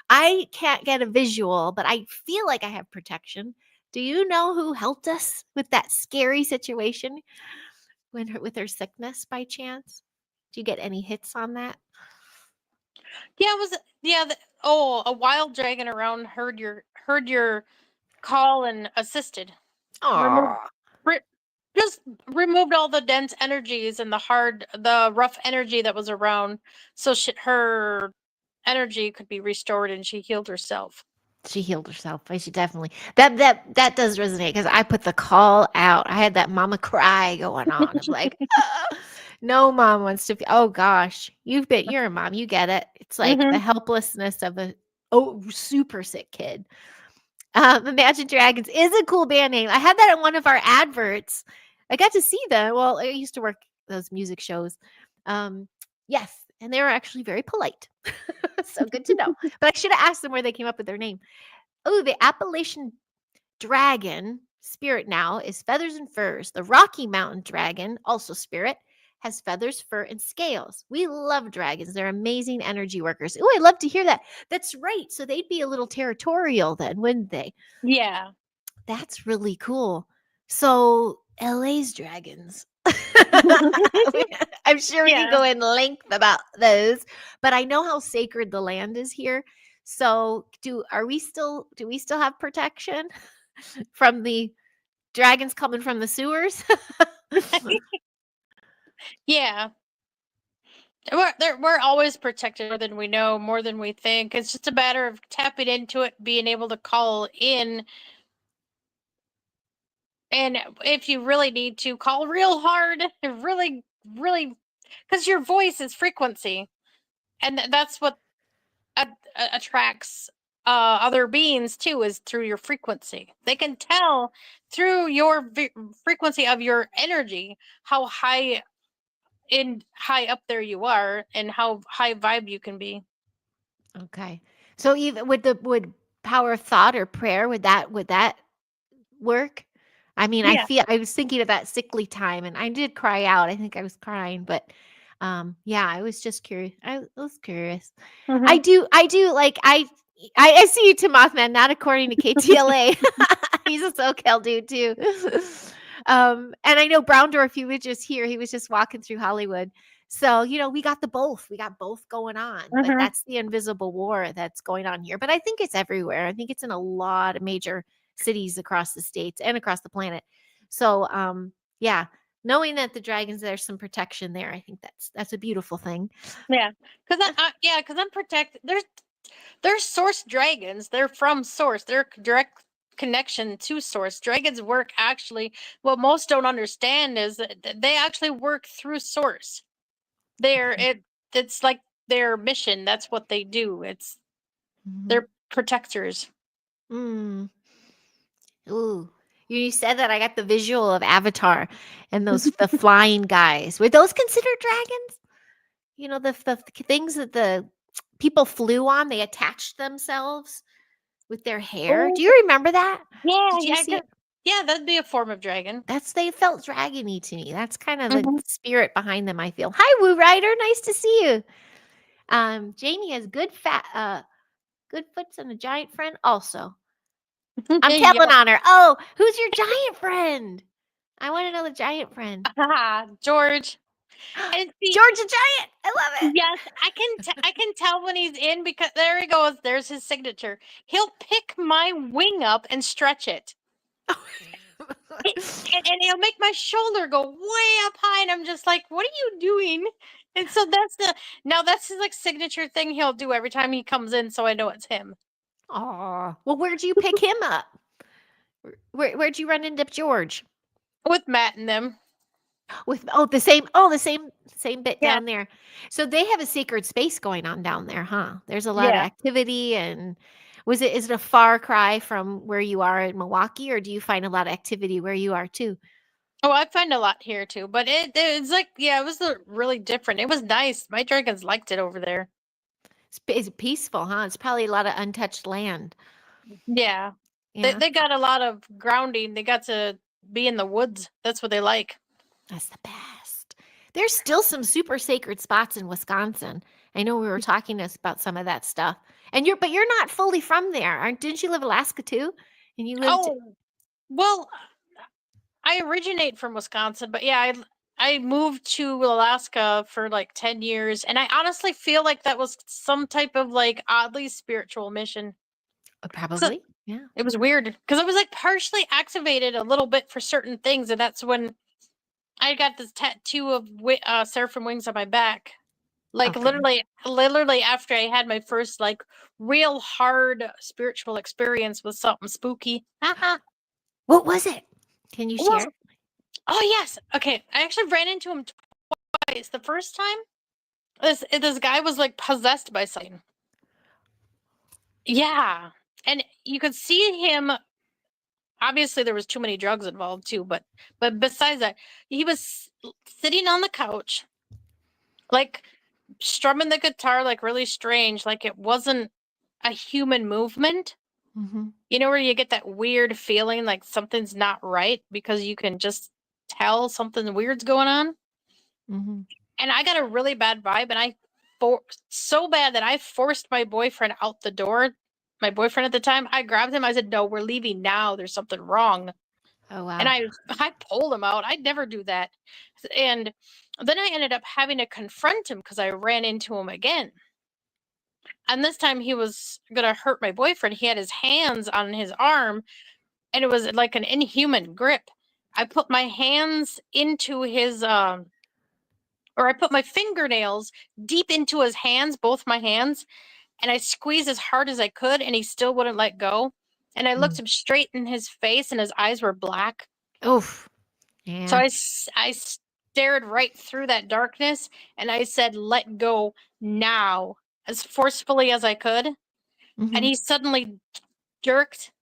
I can't get a visual, but I feel like I have protection. Do you know who helped us with that scary situation with her sickness by chance? Do you get any hits on that? Yeah, it was a wild dragon around heard your call and assisted. Removed Oh, re- just removed all the dense energies and the rough energy that was around, so her energy could be restored and she healed herself. she healed herself. I should definitely that does resonate because I put the call out. I had that mama cry going on. I'm like, "Ah, no mom wants to. Oh gosh, you're a mom. You get it. It's like the Mm-hmm. helplessness of a super sick kid. Imagine Dragons is a cool band name. I had that in one of our adverts. I got to see them. Well, I used to work those music shows. Yes, and they were actually very polite. So good to know. But I should have asked them where they came up with their name. Oh, the Appalachian dragon, spirit now, is feathers and furs. The Rocky Mountain dragon, also spirit, has feathers, fur, and scales. We love dragons. They're amazing energy workers. Oh, I love to hear that. That's right. So they'd be a little territorial then, wouldn't they? Yeah. That's really cool. So LA's dragons. I'm sure we could Yeah. go in length about those, but I know how sacred the land is here. So do we still have protection from the dragons coming from the sewers? Yeah. We're always protected more than we know, more than we think. It's just a matter of tapping into it, being able to call in. And if you really need to, call real hard, really, really, because your voice is frequency, and that's what attracts other beings too, is through your frequency. They can tell through your frequency of your energy how high up there you are and how high vibe you can be. Okay. So even would power of thought or prayer, would that work? I mean, Yeah. I was thinking of that sickly time and I did cry out. I think I was crying, but yeah, I was just curious. I was curious. Mm-hmm. I do like I see you to Mothman, not according to KTLA. He's a SoCal dude too. And I know Browndorf, he was just here. He was just walking through Hollywood. So, we got both. We got both going on. But Mm-hmm. that's the invisible war that's going on here. But I think it's everywhere. I think it's in a lot of major cities across the states and across the planet. So, yeah, knowing that the dragons, there's some protection there. I think that's a beautiful thing. Yeah, because I'm protected. There's source dragons. They're from source. They're direct connection to source. Dragons work actually. What most don't understand is that they actually work through source. It's like their mission. That's what they do. They're protectors. Mm. Ooh. You said that I got the visual of Avatar and the flying guys. Were those considered dragons? The things that the people flew on, they attached themselves with their hair. Do Oh, you remember that? yeah, Did you see it? yeah. That'd be a form of dragon. They felt dragony to me. That's kind of the Mm-hmm. spirit behind them, I feel. Hi, Woo Rider. Nice to see you. Jayme has good foots and a giant friend also. I'm There you telling go. on her. Oh, who's your giant friend? I want to know the giant friend. George. And see, George the Giant. I love it. yes, I can tell when he's in, because there he goes. There's his signature. He'll pick my wing up and stretch it. And he'll make my shoulder go way up high, and I'm just like, what are you doing? And so that's his like signature thing he'll do every time he comes in, so I know it's him. Aw. Well, where'd you pick him up? Where'd you run into George? With Matt and them. With the same bit Yeah. down there. So they have a sacred space going on down there, huh? There's a lot of Yeah. activity. And is it a far cry from where you are in Milwaukee, or do you find a lot of activity where you are too? Oh, I find a lot here too, but it's like, yeah, it was really different. It was nice. My dragons liked it over there. It's peaceful, huh? It's probably a lot of untouched land. Yeah. Yeah, They got a lot of grounding. They got to be in the woods. That's what they like. that's the best. There's still some super sacred spots in Wisconsin. I know we were talking to us about some of that stuff. And you're not fully from there. Didn't you live Alaska too? And you lived Oh, well, I originate from Wisconsin, but yeah, I moved to Alaska for like 10 years, and I honestly feel like that was some type of like oddly spiritual mission. So probably. Yeah. it was weird because I was like partially activated a little bit for certain things, and that's when I got this tattoo of seraphim wings on my back. Like Okay. literally after I had my first like real hard spiritual experience with something spooky. What was it? Can you Well, share? oh yes. Okay. I actually ran into him twice. The first time, this guy was like possessed by something. Yeah. And you could see him. Obviously there was too many drugs involved too, but besides that, he was sitting on the couch, like strumming the guitar like really strange, like it wasn't a human movement. Mm-hmm. You know where you get that weird feeling like something's not right because you can just tell something weird's going on? Mm-hmm. And I got a really bad vibe, and so bad that I forced my boyfriend out the door. My boyfriend at the time, I grabbed him. I said, "No, we're leaving now. There's something wrong." Oh wow. And I pulled him out. I'd never do that. And then I ended up having to confront him because I ran into him again. And this time he was gonna hurt my boyfriend. He had his hands on his arm, and it was like an inhuman grip. I put my hands into his or I put my fingernails deep into his hands, both my hands, and I squeezed as hard as I could, and he still wouldn't let go. And I looked him straight in his face, and his eyes were black. Oof. So Yeah. I stared right through that darkness, and I said, "Let go now," as forcefully as I could. Mm-hmm. And he suddenly jerked,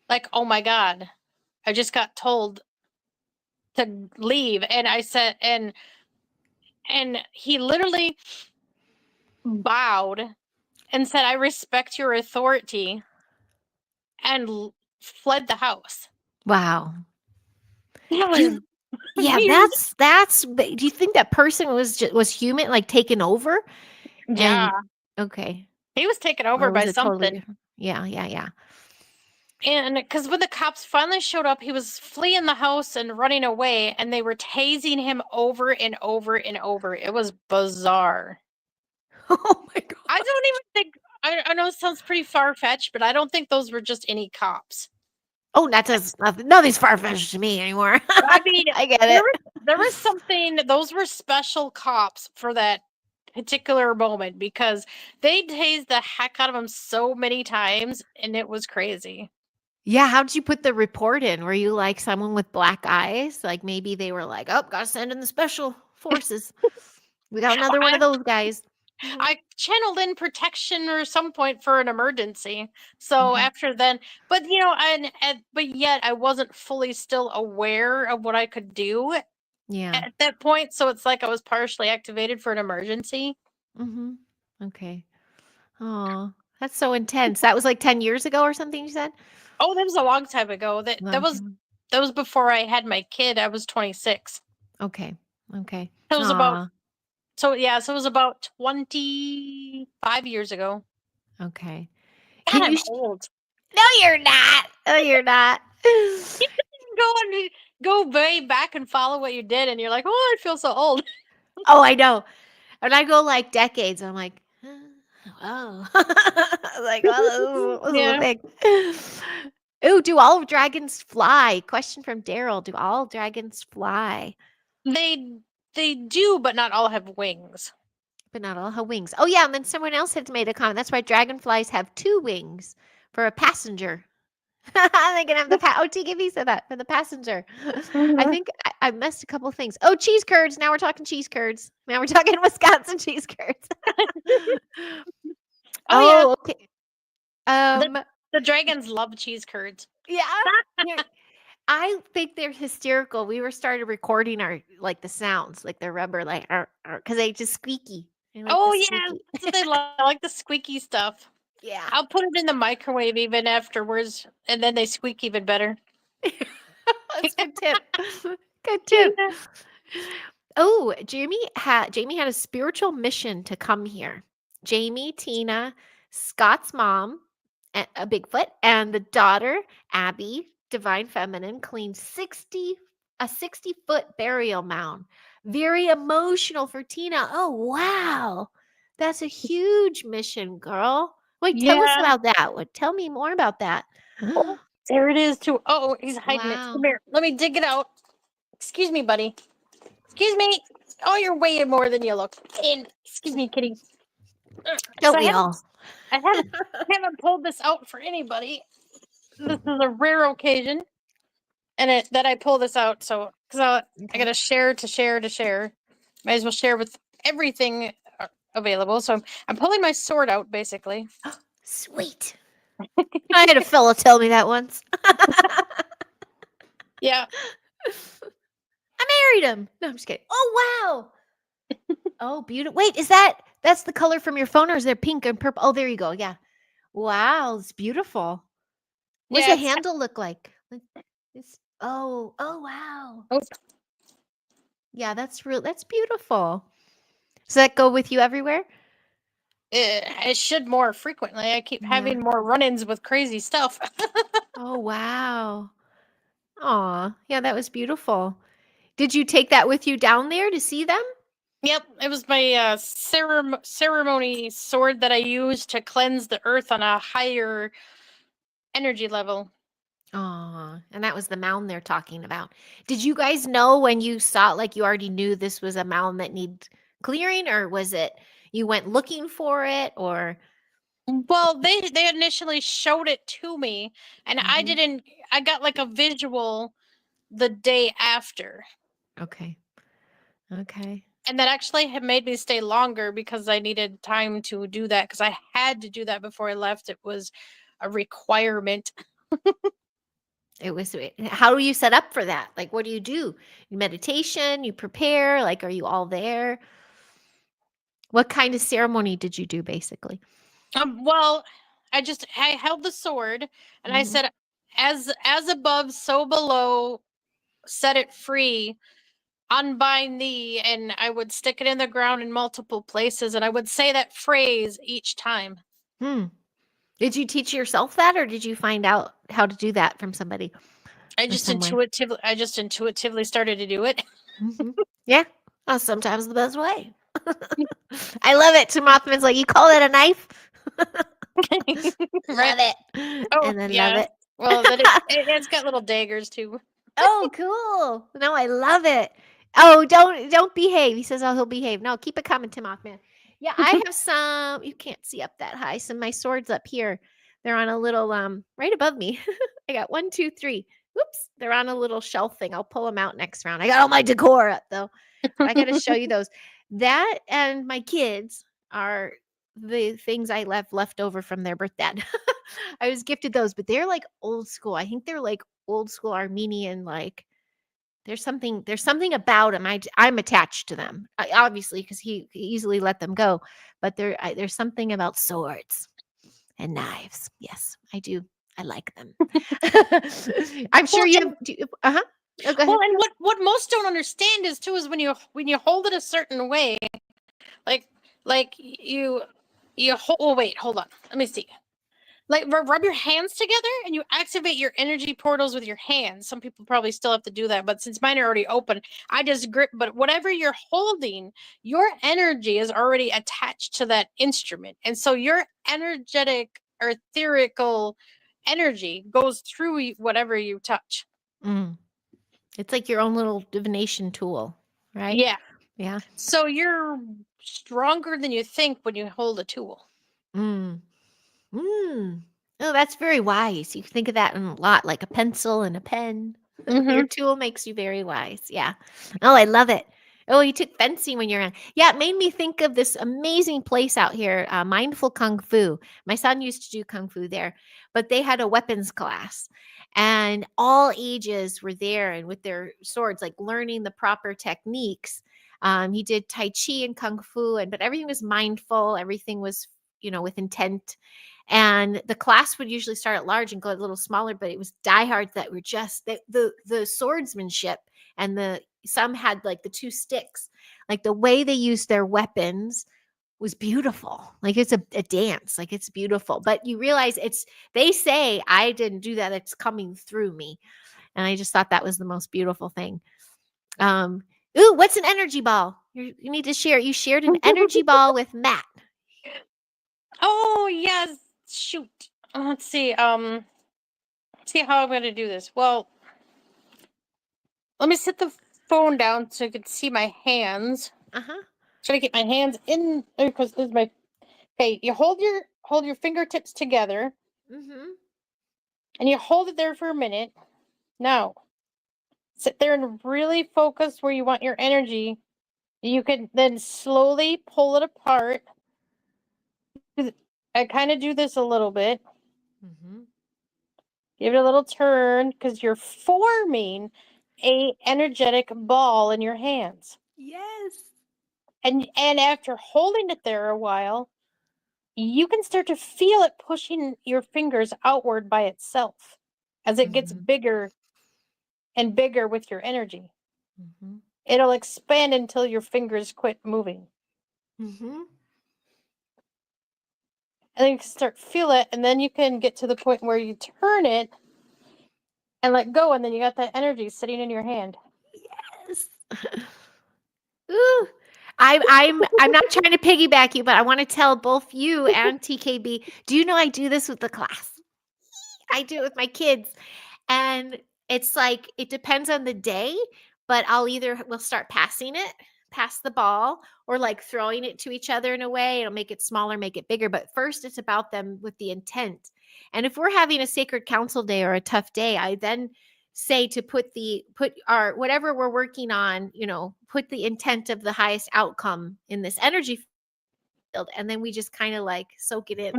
like, "Oh my God, I just got told to leave." And I said, and he literally bowed and said, "I respect your authority," and fled the house. Wow. That Do was yeah, weird. that's do you think that person was human, like taken over? Yeah, And okay. he was taken over Or by was it totally something. different? Yeah, yeah, yeah. And because when the cops finally showed up, he was fleeing the house and running away, and they were tasing him over and over and over. It was bizarre. Oh my God. I don't even think, I know it sounds pretty far-fetched, but I don't think those were just any cops. Oh, that does nothing's far-fetched to me anymore. I mean, I get it. there was something, those were special cops for that particular moment because they tased the heck out of him so many times, and it was crazy. Yeah, how did you put the report in? Were you like someone with black eyes? Like maybe they were like, "Oh, gotta send in the special forces. We got another one of those guys." Mhm. I channeled in protection or some point for an emergency. So Mhm. after then, but you know, but yet I wasn't fully still aware of what I could do Yeah. at that point. So it's like I was partially activated for an emergency. Mhm. Okay. Oh, that's so intense. That was like 10 years ago or something you said? Oh, that was a long time ago. Long time. That was before I had my kid. I was 26. Okay. Okay. It was about Aw. so yeah, so it was about 25 years ago. Okay. God, Can you I'm old. No, you're not. Oh, you're not. Go and go way back and follow what you did, and you're like, oh, I feel so old. Oh, I know. And I go like decades. I'm like, oh, like, oh, this is a Yeah. thing. Ooh, do all dragons fly? Question from Daryl. Do all dragons fly? They do, but not all have wings. But not all have wings. Oh, yeah. And then someone else had made a comment. That's why dragonflies have 2 wings for a passenger. They can have the oh, TKV said that for the passenger. I think I missed a couple of things. Oh, cheese curds. Now we're talking cheese curds. Now we're talking Wisconsin cheese curds. Oh, Oh, okay. the dragons love cheese curds. Yeah. Yeah. I think they're hysterical. We were started recording our like the sounds, like the rubber, like because they just squeaky. They like Oh the yeah, squeaky. that's what they love. I like the squeaky stuff. Yeah. I'll put it in the microwave even afterwards, and then they squeak even better. That's a good tip. Good tip. Oh, Jayme had a spiritual mission to come here. Jayme, Tina, Scott's mom, a Bigfoot, and the daughter, Abby, Divine Feminine, cleaned a 60-foot burial mound. Very emotional for Tina. Oh, wow. That's a huge mission, girl. Wait, tell us Yeah. about that. Tell me more about that. Oh, there it is too. Oh, he's hiding it. Wow. Come here. Let me dig it out. Excuse me, buddy. Excuse me. Oh, you're weighing more than you look. And excuse me, kitty. Don't So we all? I haven't pulled this out for anybody. This is a rare occasion, and that I pull this out. So because I got to share to share to share. Might as well share with everything available. So I'm pulling my sword out, basically. Sweet. I had a fellow tell me that once. Yeah. I married him. No, I'm just kidding. Oh, wow. Oh, beautiful. Wait, that's the color from your phone, or is there pink and purple? Oh, there you go. Yeah. Wow, it's beautiful. What's Yeah, the handle look like? Oh, wow. Oh. Yeah, that's beautiful. Does that go with you everywhere? It should more frequently. I keep having more run-ins with crazy stuff. Oh, wow. Aw, yeah, that was beautiful. Did you take that with you down there to see them? Yep, it was my ceremony sword that I used to cleanse the earth on a higher energy level. Aw, and that was the mound they're talking about. Did you guys know when you saw it, like you already knew this was a mound that needed clearing, or was it you went looking for it, or? Well, they initially showed it to me, and Mhm. I got like a visual the day after. Okay. Okay. And that actually had made me stay longer because I needed time to do that, because I had to do that before I left. It was a requirement. How do you set up for that? Like, what do? You meditation, you prepare, like, are you all there? What kind of ceremony did you do, basically? Well, I held the sword and I Mhm. said, as above, so below, set it free, unbind thee, and I would stick it in the ground in multiple places, and I would say that phrase each time. Hmm. Did you teach yourself that, or did you find out how to do that from somebody or somewhere? I just intuitively started to do it. Mhm. Yeah. Oh, sometimes the best way. I love it. Mothman's like, you call it a knife? Right. Love it. Oh, And then love yeah. it. Well, it's got little daggers too. Oh, cool. No, I love it. Oh, don't behave. He says, oh, he'll behave. No, keep it coming, Tim Mothman. Yeah, I have some. You can't see up that high. Some my swords up here. They're on a little right above me. I got 1, 2, 3. Whoops, they're on a little shelf thing. I'll pull them out next round. I got all my decor up though. I got to show you those. That and my kids are the things I left over from their birthday. I was gifted those, but they're like old school. I think they're like old school Armenian. Like there's something about them. I'm attached to them, obviously, because he easily let them go. But there's something about swords and knives. Yes, I do. I like them. I'm sure Well, you and, have. Oh, go ahead. and what most don't understand is too is when you hold it a certain way, like you hold. Oh wait, hold on. Let me see. Like rub your hands together and you activate your energy portals with your hands. Some people probably still have to do that, but since mine are already open, I just grip. But whatever you're holding, your energy is already attached to that instrument, and so your energetic or etherical energy goes through whatever you touch. Mm. It's like your own little divination tool, right? Yeah. Yeah. So you're stronger than you think when you hold a tool. Mm. Mm. Oh, that's very wise. You think of that in a lot, like a pencil and a pen. Your tool makes you very wise. Yeah. Oh, I love it. Oh, you took fencing when you're on. Yeah, it made me think of this amazing place out here, Mindful Kung Fu. My son used to do Kung Fu there, but they had a weapons class and all ages were there and with their swords, like learning the proper techniques. He did Tai Chi and Kung Fu, but everything was mindful. Everything was, with intent. And the class would usually start at large and go a little smaller, but it was diehards that were just the swordsmanship, and some had like the two sticks, like the way they used their weapons was beautiful. Like it's a dance, like it's beautiful. But you realize they say I didn't do that, it's coming through me. And I just thought that was the most beautiful thing. Ooh, what's an energy ball? You need to share. You shared an energy ball with Matt. Oh yes, shoot. Let's see. See how I'm gonna do this. Well, let me set the phone down so you can see my hands. Uh-huh. Try to get my hands in because this is my. Okay, you hold your fingertips together Mm-hmm. and you hold it there for a minute. Now, sit there and really focus where you want your energy. You can then slowly pull it apart. I kind of do this a little bit. Mm-hmm. Give it a little turn because you're forming a energetic ball in your hands. Yes. And after holding it there a while, you can start to feel it pushing your fingers outward by itself as it gets Mm-hmm. bigger and bigger with your energy. Mm-hmm. It'll expand until your fingers quit moving. Mm-hmm. And then you can start feel it, and then you can get to the point where you turn it and let go, and then you got that energy sitting in your hand. Yes. Ooh. I'm not trying to piggyback you, but I want to tell both you and TKB. Do you know I do this with the class? I do it with my kids. And it's like it depends on the day, but we'll start passing it, pass the ball, or like throwing it to each other in a way. It'll make it smaller, make it bigger. But first, it's about them with the intent. And if we're having a sacred council day or a tough day, I then say to put our whatever we're working on, put the intent of the highest outcome in this energy field, and then we just kind of like soak it in.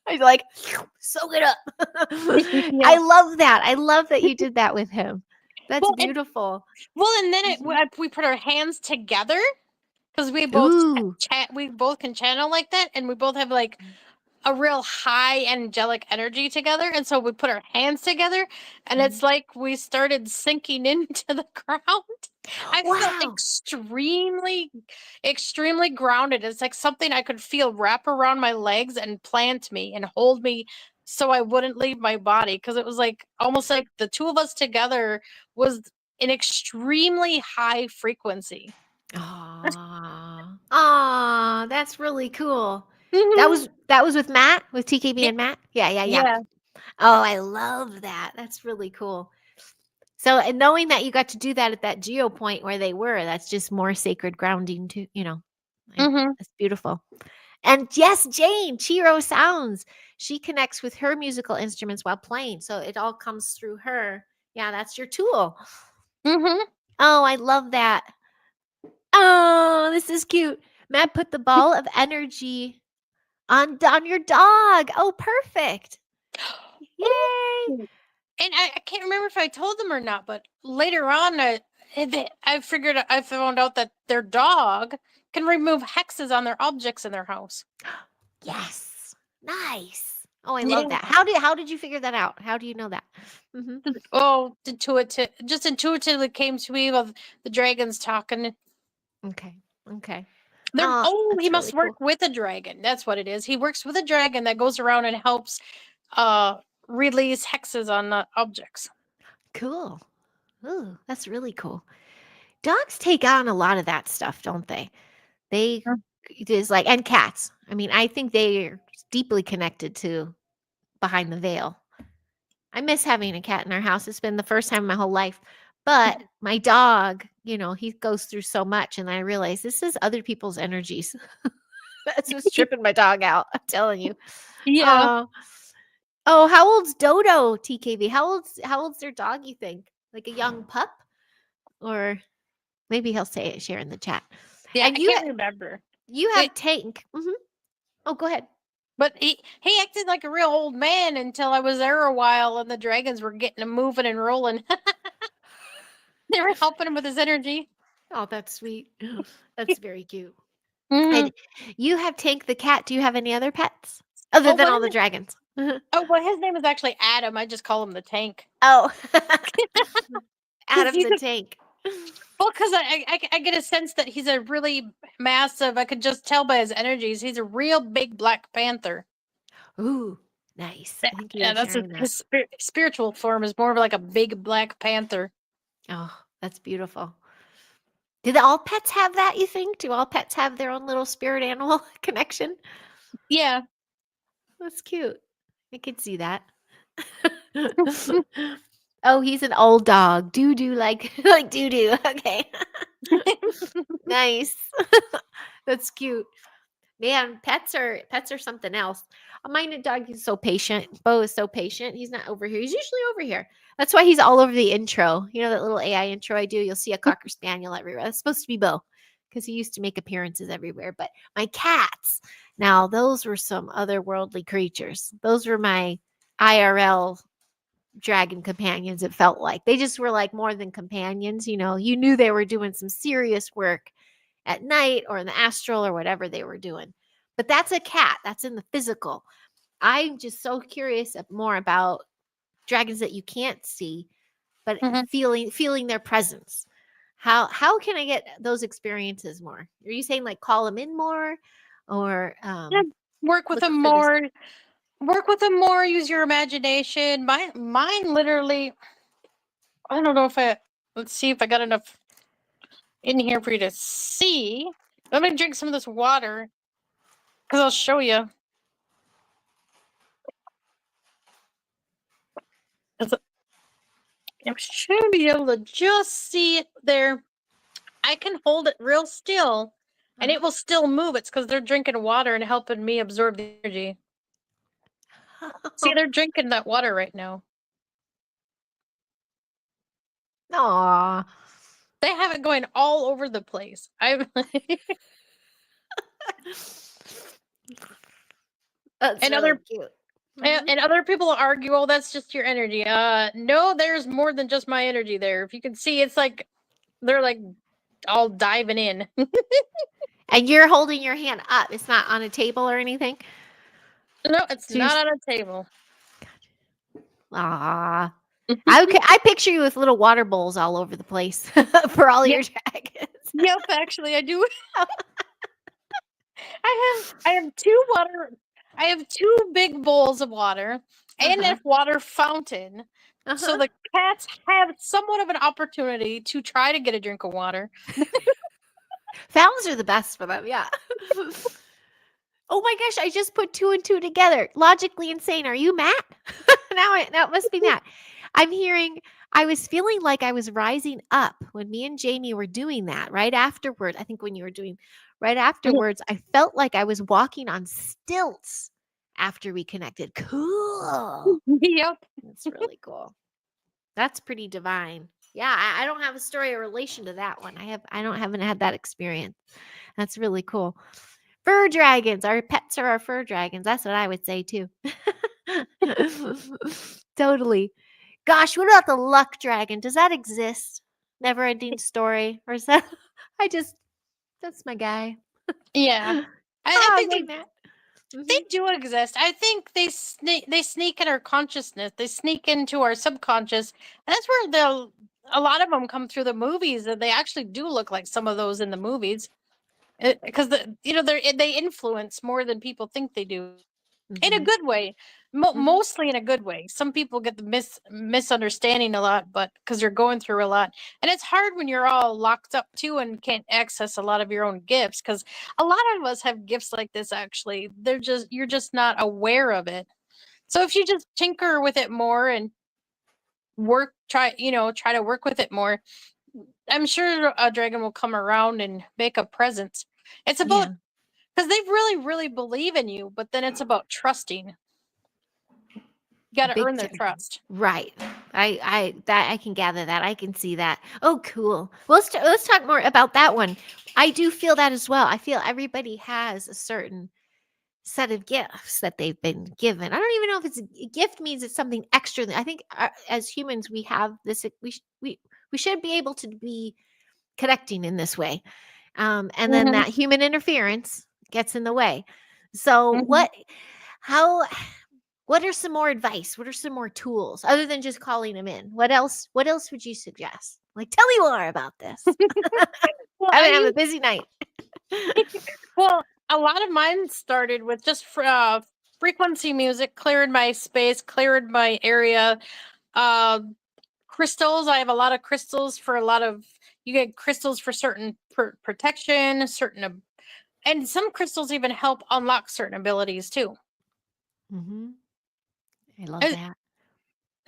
I like soak it up. Yeah. I love that. I love that you did that with him. That's beautiful. And then we put our hands together because we both Ooh. we both can channel like that, and we both have like a real high angelic energy together, and so we put our hands together, and it's like we started sinking into the ground. I felt extremely, extremely grounded. It's like something I could feel wrap around my legs and plant me and hold me so I wouldn't leave my body, because it was like almost like the two of us together was an extremely high frequency. Aw, that's really cool. That was with Matt, with TKB and Matt? Yeah. Oh, I love that. That's really cool. So, and knowing that you got to do that at that geo point where they were, that's just more sacred grounding too, That's beautiful. And yes, Jane, Chiro Sounds. She connects with her musical instruments while playing. So it all comes through her. Yeah, that's your tool. Oh, I love that. Oh, this is cute. Matt put the ball of energy on your dog. Oh, perfect. Yay. And I can't remember if I told them or not, but later on, I found out that their dog can remove hexes on their objects in their house. Yes. Nice. Oh, I love that. How did you figure that out? How do you know that? Oh, just intuitively came to me of the dragons talking. Okay. He must work with a dragon. That's what it is. He works with a dragon that goes around and helps release hexes on the objects. Cool. Ooh, that's really cool. Dogs take on a lot of that stuff, don't they? They just like, and cats. I mean, I think they are deeply connected to behind the veil. I miss having a cat in our house. It's been the first time in my whole life. But my dog, he goes through so much. And I realize this is other people's energies. That's what's tripping my dog out. I'm telling you. Yeah. Oh, how old's Dodo, TKB? How old's their dog, you think? Like a young pup? Or maybe he'll say it, share in the chat. Yeah, and I can't remember. You have Tank. Oh, go ahead. But he acted like a real old man until I was there a while, and the dragons were getting him moving and rolling. They were helping him with his energy. Oh, that's sweet. That's very cute. And you have Tank the cat. Do you have any other pets other than all the dragons? Oh, well, his name is actually Adam. I just call him the Tank. Oh, Adam the Tank. Well, because I get a sense that he's a really massive. I could just tell by his energies. He's a real big Black Panther. Ooh, nice. I think you Yeah, were that's sharing that. his spiritual form is more of like a big Black Panther. Oh, that's beautiful. Do all pets have that, you think? Do all pets have their own little spirit animal connection? Yeah. That's cute. I could see that. Oh, he's an old dog. Doo-doo like like doo-doo. Okay. Nice. That's cute. Man, pets are something else. Mine dog is so patient. Bo is so patient. He's not over here. He's usually over here. That's why he's all over the intro. You know that little AI intro I do? You'll see a Cocker Spaniel everywhere. That's supposed to be Bo because he used to make appearances everywhere. But my cats, now those were some otherworldly creatures. Those were my IRL dragon companions, it felt like. They just were like more than companions. You know, you knew they were doing some serious work at night or in the astral or whatever they were doing. But that's a cat. That's in the physical. I'm just so curious more about dragons that you can't see, but feeling their presence. How can I get those experiences more? Are you saying like call them in more, or Yeah, work with them more. Work with them more. Use your imagination. Mine literally. I don't know if I. Let's see if I got enough in here for you to see. Let me drink some of this water because I'll show you. I should be able to just see it there. I can hold it real still and it will still move. It's because they're drinking water and helping me absorb the energy. See, they're drinking that water right now. Aw. They have it going all over the place. That's and really other cute. and other people argue, oh, that's just your energy. No, there's more than just my energy there. If you can see, it's like they're like all diving in. And you're holding your hand up. It's not on a table or anything? No, it's not on a table. Ah. I picture you with little water bowls all over the place for all your dragons. Yep, actually, I do. I have two big bowls of water and a water fountain. So the cats have somewhat of an opportunity to try to get a drink of water. Fountains are the best for them, yeah. Oh my gosh, I just put 2 and 2 together. Logically insane. Are you Matt? Now it must be Matt. I was feeling like I was rising up when me and Jayme were doing that right afterward. I think when you were doing right afterwards, I felt like I was walking on stilts after we connected. Cool. Yep. That's really cool. That's pretty divine. Yeah, I don't have a story or relation to that one. haven't had that experience. That's really cool. Fur dragons. Our pets are our fur dragons. That's what I would say too. Totally. Gosh, what about the luck dragon? Does that exist? Never ending story? Or is that that's my guy. Yeah. I think Matt. they do exist. I think they sneak in our consciousness. They sneak into our subconscious. And that's where a lot of them come through the movies, and they actually do look like some of those in the movies. Because they influence more than people think they do. In a good way, mostly in a good way. Some people get the misunderstanding a lot, but because you're going through a lot, and it's hard when you're all locked up too and can't access a lot of your own gifts. Because a lot of us have gifts like this. Actually, you're just not aware of it. So if you just tinker with it more and try to work with it more, I'm sure a dragon will come around and make a presence. It's about because they really, really believe in you, but then it's about trusting. You got to earn their trust. Right. I can gather that. I can see that. Oh, cool. Well, let's talk more about that one. I do feel that as well. I feel everybody has a certain set of gifts that they've been given. I don't even know if it's a gift means it's something extra. I think as humans we have this. We should be able to be connecting in this way, and then that human interference gets in the way. So what are some more advice? What are some more tools other than just calling them in? What else would you suggest? Like, tell me more about this. Well, I've been having a busy night. well, a lot of mine started with just frequency music, cleared my space, cleared my area. Uh, crystals. I have a lot of crystals for a lot of. You get crystals for certain protection, certain, and some crystals even help unlock certain abilities too. Mm-hmm. I love It, that.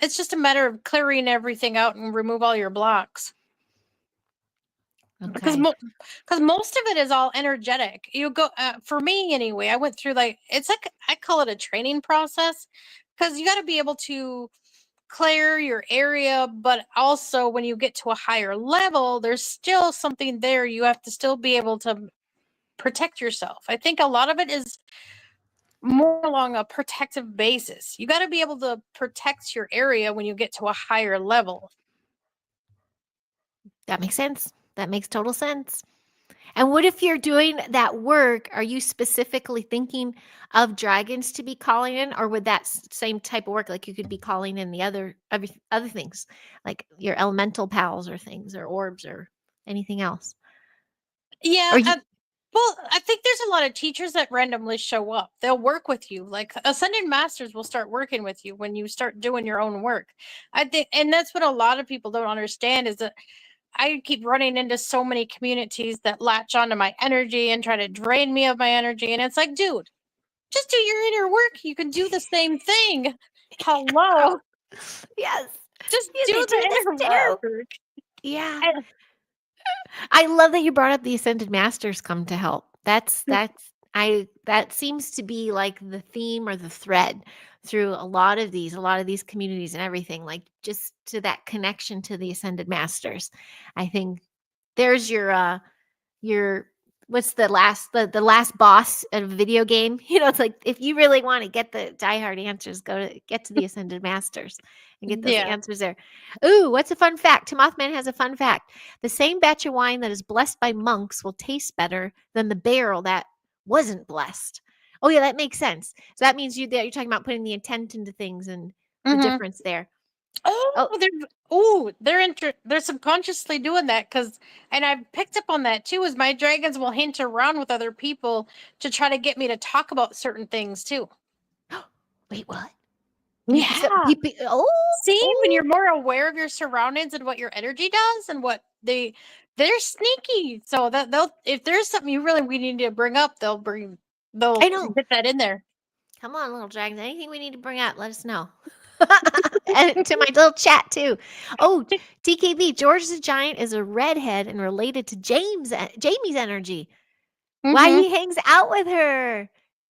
it's just a matter of clearing everything out and remove all your blocks. Because Okay. because most of it is all energetic. You go for me anyway. I went through it's like I call it a training process because you got to be able to clear your area, but also when you get to a higher level, there's still something there. You have to still be able to protect yourself. I think a lot of it is more along a protective basis. You got to be able to protect your area when you get to a higher level. That makes sense. That makes total sense. And what if you're doing that work? Are you specifically thinking of dragons to be calling in, or would that same type of work, like you could be calling in the other things, like your elemental pals or things, or orbs, or anything else? Yeah. Or you? Well, I think there's a lot of teachers that randomly show up. They'll work with you. Like Ascended Masters will start working with you when you start doing your own work. I think, and that's what a lot of people don't understand is that I keep running into so many communities that latch onto my energy and try to drain me of my energy. And it's like, dude, just do your inner work. You can do the same thing. Hello. Yes. Just Yeah, do they do the this inner too. work. Yeah. And- I love that you brought up the Ascended Masters come to help. That seems to be like the theme or the thread through a lot of these communities and everything, like just to that connection to the Ascended Masters. I think there's your what's the last boss of a video game. It's like if you really want to get the diehard answers, get to the Ascended Masters and get those yeah. answers there. Ooh, what's a fun fact? Timothman has a fun fact. The same batch of wine that is blessed by monks will taste better than the barrel that wasn't blessed. Oh yeah, that makes sense. So that means you're talking about putting the intent into things and the Mm-hmm. difference there. Oh, They're subconsciously doing that and I've picked up on that too. Is my dragons will hint around with other people to try to get me to talk about certain things too. wait, what? Yeah. See, when Oh, you're more aware of your surroundings and what your energy does and what they're sneaky. So that they'll if there's something we need to bring up, they'll I know. get that in there. Come on, little dragons. Anything we need to bring up, let us know. And to my little chat too. Oh, TKV, George the Giant is a redhead and related to Jamie's energy. Why Mm-hmm. he hangs out with her.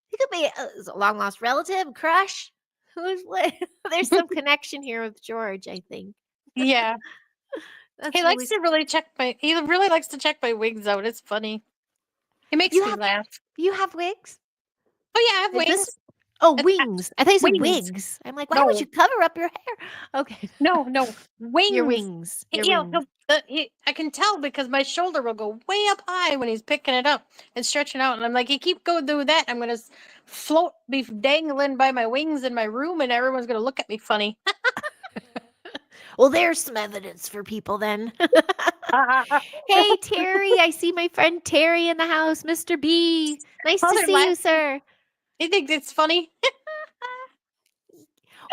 He could be a long lost relative, crush. Who's what? There's some connection here with George, I think. Yeah. That's He really really likes to check my wings out. It's funny. He makes you me have laugh. you have wigs? Oh yeah, I have Is wings. this wings? I thought you said Wings. wigs. I'm like, why would No, you cover up your hair? Okay. no, Your wings. wings. He, Your you know, wings. I can tell because my shoulder will go way up high when he's picking it up and stretching out, and I'm like, you keep going through that, I'm gonna float, be dangling by my wings in my room, and everyone's gonna look at me funny. Well, there's some evidence for people then. Hey, Terry, I see my friend Terry in the house. Mr. B. Nice to see you, sir. You think it's funny?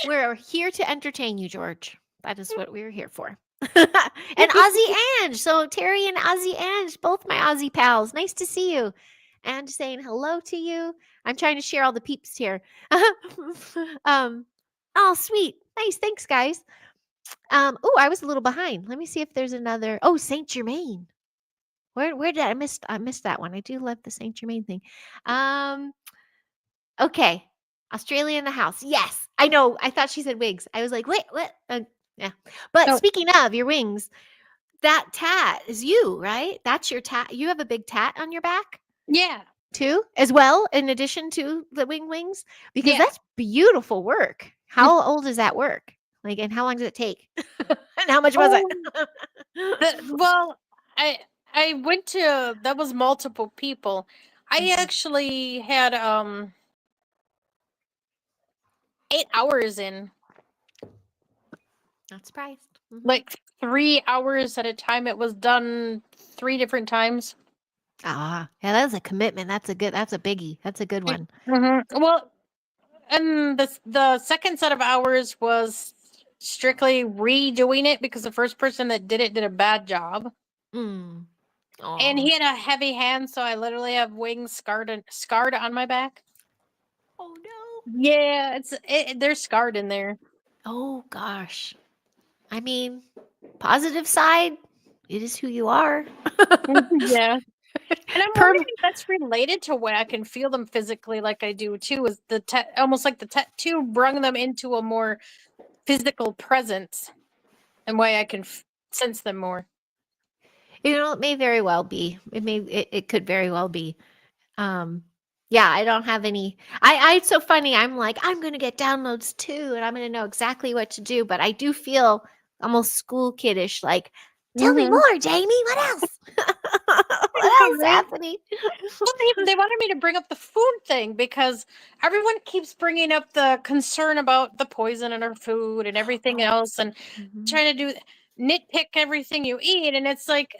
We're here to entertain you, George. That is what we're here for. And Ozzy Ange. So Terry and Ozzy Ange, both my Aussie pals. Nice to see you. And saying hello to you. I'm trying to share all the peeps here. Oh, sweet. Nice. Thanks, guys. Oh, I was a little behind. Let me see if there's another. Oh, Saint Germain. Where did I missed that one. I do love the Saint Germain thing. Okay. Australia in the house. Yes. I know. I thought she said wigs. I was like, wait, what? Yeah. But No. speaking of your wings, that tat is you, right? That's your tat. You have a big tat on your back Yeah. too, as well, in addition to the wings, because Yeah. that's beautiful work. How old is that work? Like, and how long does it take? And how much was it? Well, I went to that was multiple people. I Mhm. actually had 8 hours in. Not surprised. Mhm. Like 3 hours at a time. It was done 3 different times. Yeah, that's a commitment. That's a biggie. That's a good one. Well, and the second set of hours was strictly redoing it because the first person that did it did a bad job. Mm. And Aw. he had a heavy hand, so I literally have wings scarred on my back. Oh no. Yeah, they're scarred in there. Oh gosh. I mean, positive side, it is who you are. Yeah. And I'm Per- wondering if that's related to why I can feel them physically like I do too, is almost like the tattoo brung them into a more physical presence and why I can sense them more. it may very well be. It could very well be. Yeah, I don't have any. It's so funny. I'm like, I'm gonna get downloads too, and I'm gonna know exactly what to do. But I do feel almost school kiddish, like, tell me more, Jayme. What else? What else Right? happening? Well, they wanted me to bring up the food thing because everyone keeps bringing up the concern about the poison in our food and everything else, and Mhm. trying to nitpick everything you eat. And it's like,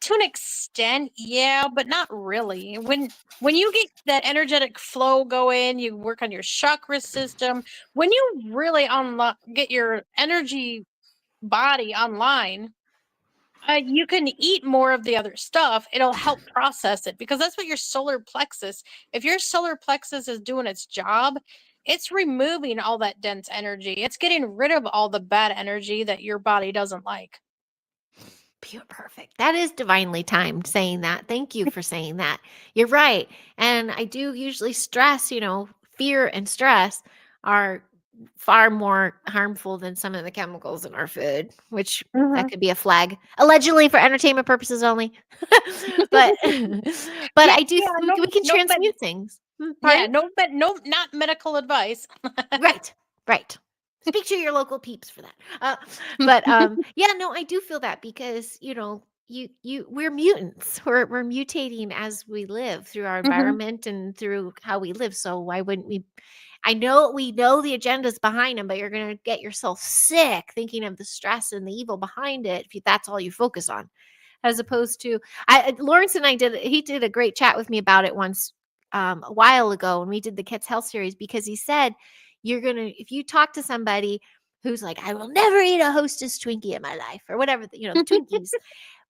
to an extent, yeah, but not really. When you get that energetic flow going, you work on your chakra system. When you really get your energy body online, you can eat more of the other stuff. It'll help process it because that's what your solar plexus. If your solar plexus is doing its job, it's removing all that dense energy. It's getting rid of all the bad energy that your body doesn't like. Pure perfect. That is divinely timed saying that. Thank you for saying that. You're right. And I do usually stress, fear and stress are far more harmful than some of the chemicals in our food, which that could be a flag. Allegedly for entertainment purposes only. but but Yeah, I do yeah, we can no, transmute things. yeah, Pardon? no, not medical advice. Right. Right. Speak to your local peeps for that. But yeah, no, I do feel that because we're mutants. We're mutating as we live through our environment and through how we live. So why wouldn't we? I know we know the agendas behind them, but you're gonna get yourself sick thinking of the stress and the evil behind it if that's all you focus on, as opposed to Lawrence and I he did a great chat with me about it once a while ago when we did the Kids Health series because he said if you talk to somebody who's like, I will never eat a Hostess Twinkie in my life or whatever, the Twinkies.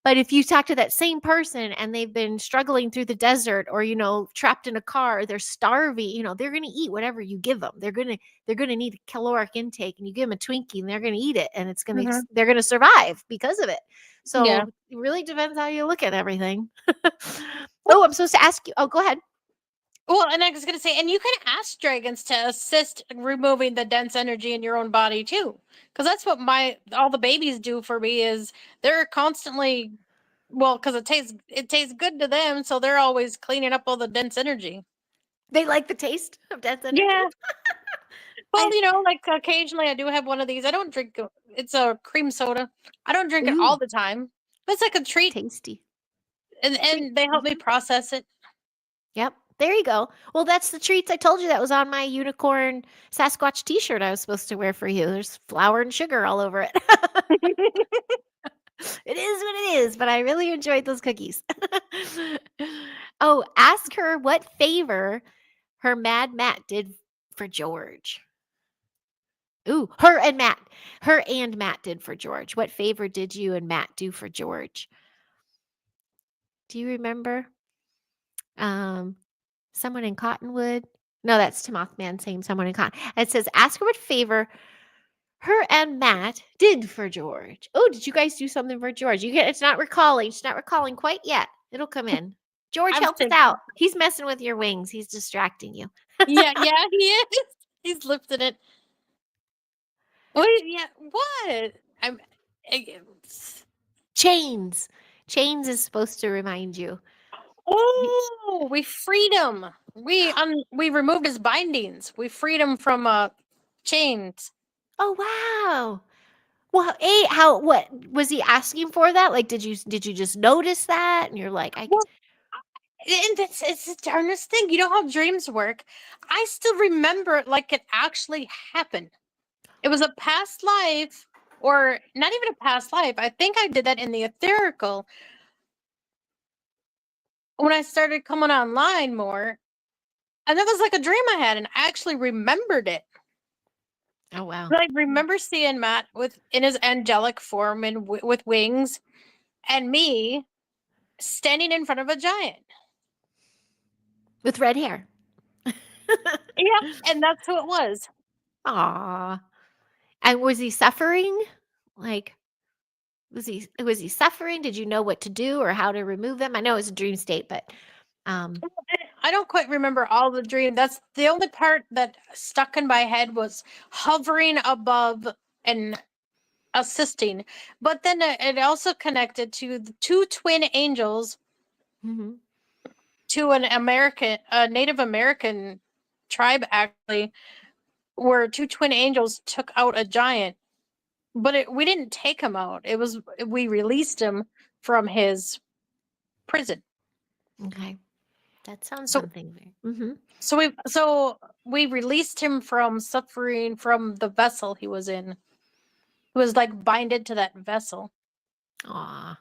But if you talk to that same person and they've been struggling through the desert or, trapped in a car, they're starving, they're going to eat whatever you give them. They're going to need a caloric intake and you give them a Twinkie and they're going to eat it and they're going to survive because of it. Yeah. So it really depends how you look at everything. Oh, I'm supposed to ask you. Oh, go ahead. Well, and I was going to say, and you can ask dragons to assist removing the dense energy in your own body too, because that's what all the babies do for me. Is they're constantly, well, because it tastes good to them, so they're always cleaning up all the dense energy. They like the taste of dense energy. Yeah. Well, like occasionally I do have one of these. I don't drink. It's a cream soda. I don't drink it all the time. But it's like a treat, Tasty. and they help me process it. Yep. There you go. Well, that's the treats I told you that was on my unicorn Sasquatch t-shirt I was supposed to wear for you. There's flour and sugar all over it. It is what it is, but I really enjoyed those cookies. Oh, ask her what favor her Mad Matt did for George. Ooh, her and Matt did for George. What favor did you and Matt do for George? Do you remember? Someone in Cottonwood. No, that's to Mothman saying someone in Cotton. It says, ask her what favor her and Matt did for George. Oh, did you guys do something for George? It's not recalling. It's not recalling quite yet. It'll come in. George, I'm help us thinking, out. He's messing with your wings. He's distracting you. yeah, he is. He's lifted it. Wait, yeah, what? I- Chains. Chains is supposed to remind you. Oh, we freed him. We removed his bindings. We freed him from chains. Oh wow. Well, what was he asking for that? Like, did you just notice that? And you're like, Well, and it's the darnest thing. You know how dreams work. I still remember it like it actually happened. It was a past life or not even a past life. I think I did that in the etherical when I started coming online more. And that was like a dream I had, and I actually remembered it. Oh, wow. I remember seeing Matt in his angelic form and with wings, and me standing in front of a giant. With red hair. Yeah, and that's who it was. Aw. And was he suffering? Like, was he suffering? Did you know what to do or how to remove them? I know it's a dream state, but I don't quite remember all the dream. That's the only part that stuck in my head was hovering above and assisting. But then it also connected to the two twin angels mhm. to a Native American tribe, actually, where two twin angels took out a giant. But we didn't take him out. We released him from his prison. Okay. That sounds So something there. Mhm. so we released him from suffering from the vessel he was in. He was like binded to that vessel. Aw.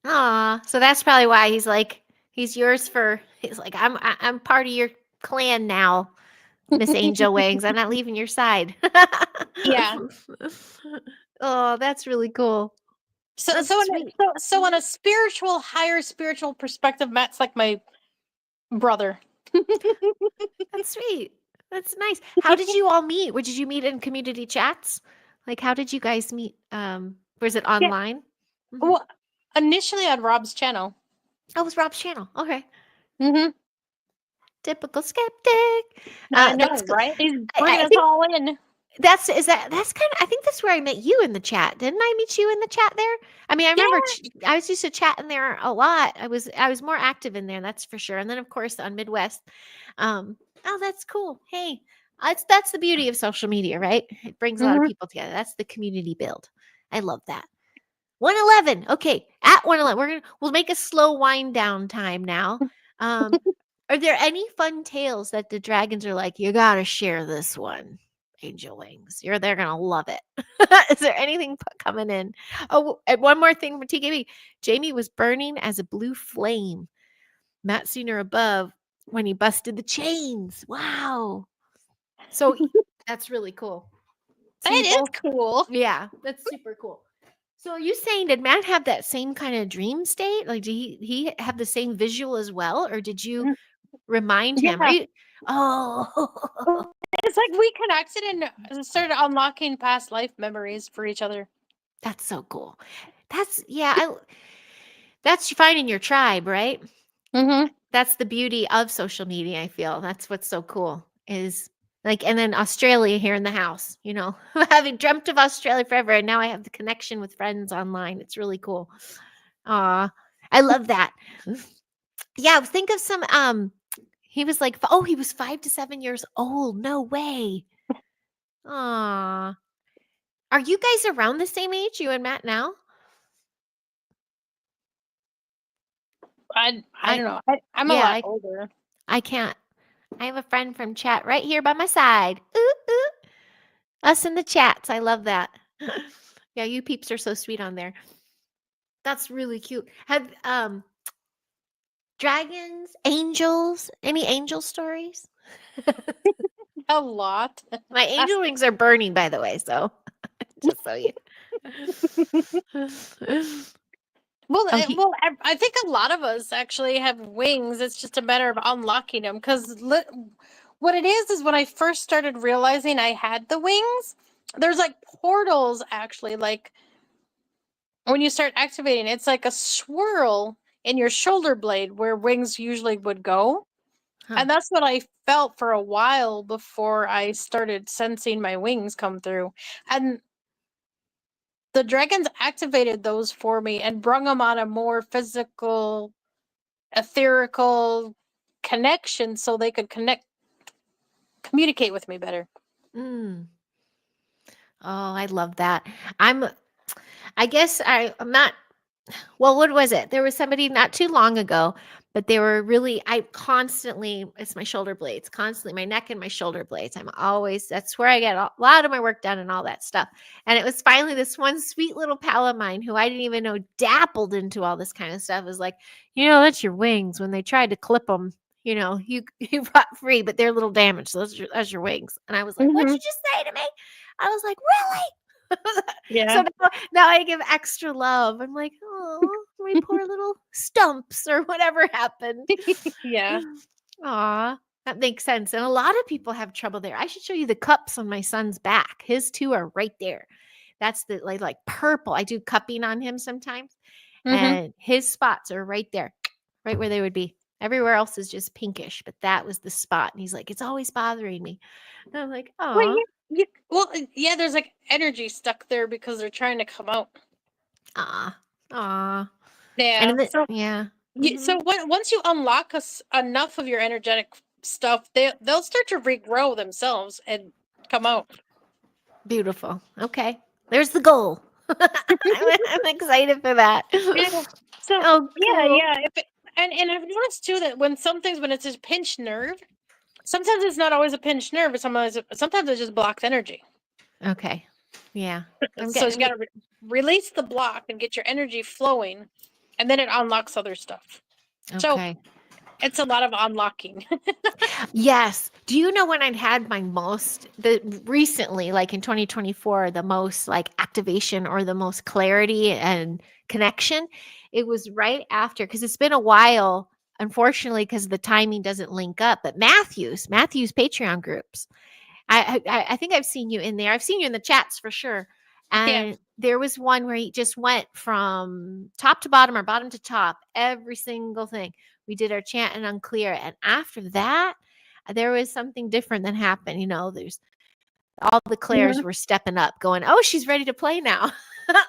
Aw. So that's probably why he's like, he's yours for, he's like, I'm part of your clan now, Miss Angel Wings. I'm not leaving your side. Yeah. Oh, that's really cool. So That's so sweet. so on a higher spiritual perspective, Matt's like my brother. That's sweet. That's nice. How did you all meet? Did you meet in community chats? Like, how did you guys meet? Was it Yeah. online? Mhm. Well, initially on Rob's channel. Oh, it was Rob's channel. Okay. Mm-hmm. Typical skeptic. I know, That's cool. right? He's I, bringing I us think all in. that's kind of, I think that's where I met you in the chat. Didn't I meet you in the chat there? I mean, I Yeah. remember I was used to chat in there a lot. I was more active in there, that's for sure. And then of course on Midwest. Oh, that's cool. Hey, that's the beauty of social media, right? It brings a lot of Mm-hmm. people together. That's the community build. I love that. 111. Okay, at 111, we'll make a slow wind down time now. Are there any fun tales that the dragons are like, you gotta share this one, Angel Wings? They're gonna love it. Is there anything coming in? Oh, and one more thing from TKB. Jayme was burning as a blue flame. Matt seen her above when he busted the chains. Wow. So that's really cool. So you That is both, cool. yeah, that's super cool. So are you saying, did Matt have that same kind of dream state? Like, did he have the same visual as well, or did you remind him? Yeah. Oh, It's like we connected and started unlocking past life memories for each other. that's so cool. That's finding your tribe, right? Mm-hmm. That's the beauty of social media. I feel that's what's so cool is like, and then Australia here in the house. Having dreamt of Australia forever, and now I have the connection with friends online. It's really cool. Aw, I love that. Yeah, think of some. He was like, oh, he was 5 to 7 years old. No way. Aw. Are you guys around the same age, you and Matt now? I I don't know. I'm a yeah, lot older. I can't. I have a friend from chat right here by my side. Ooh, ooh. Us in the chats. I love that. Yeah, you peeps are so sweet on there. That's really cute. Have dragons, angels, any angel stories? A lot. My angel wings are burning, by the way, so just so you. Well, Oh, he, I think a lot of us actually have wings. It's just a matter of unlocking them. Because what it is when I first started realizing I had the wings, there's like portals actually. Like when you start activating, it's like a swirl in your shoulder blade where wings usually would go. huh. And that's what I felt for a while before I started sensing my wings come through. And the dragons activated those for me and brung them on a more physical, etherical connection so they could communicate with me better. Mm. Oh, I love that. I guess I'm not Well, what was it? There was somebody not too long ago, but they were really, it's my shoulder blades, constantly my neck and my shoulder blades. That's where I get a lot of my work done and all that stuff. And it was finally this one sweet little pal of mine who I didn't even know dabbled into all this kind of stuff. Was like, that's your wings. When they tried to clip them, you got free, but they're a little damaged. So that's your wings. And I was like, what'd you just say to me? I was like, really? Yeah. So now I give extra love. I'm like, oh, my poor little stumps or whatever happened. Yeah. Aw, that makes sense. And a lot of people have trouble there. I should show you the cups on my son's back. His two are right there. That's the like purple. I do cupping on him sometimes. And his spots are right there, right where they would be. Everywhere else is just pinkish, but that was the spot. And he's like, it's always bothering me. And I'm like, oh. Well, yeah, there's like energy stuck there because they're trying to come out. Aw. Yeah. Yeah. So once you unlock enough of your energetic stuff, they'll start to regrow themselves and come out. Beautiful. Okay. There's the goal. I'm excited for that. Yeah. So cool. yeah. And I've noticed too that when it's a pinched nerve, sometimes it's not always a pinched nerve, but sometimes it just blocks energy. Okay. Yeah. So you got to release the block and get your energy flowing, and then it unlocks other stuff. Okay. So it's a lot of unlocking. Yes. Do you know when I had my recently, like in 2024, the most like activation or the most clarity and connection? It was right after, because it's been a while, unfortunately, because the timing doesn't link up. But Matthew's Patreon groups. I think I've seen you in there. I've seen you in the chats for sure. And there was one where he just went from top to bottom or bottom to top, every single thing. We did our chant and unclear. And after that, there was something different that happened. There's all the Claires were stepping up going, oh, she's ready to play now.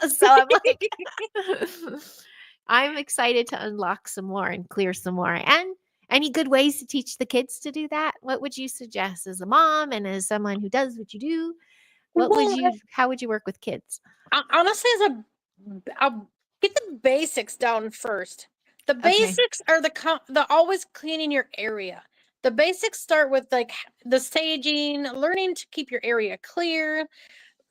So I'm like, I'm excited to unlock some more and clear some more. And any good ways to teach the kids to do that? What would you suggest as a mom and as someone who does what you do? How would you work with kids? Honestly, I'll get the basics down first. The basics are the always cleaning your area. The basics start with like the saging, learning to keep your area clear.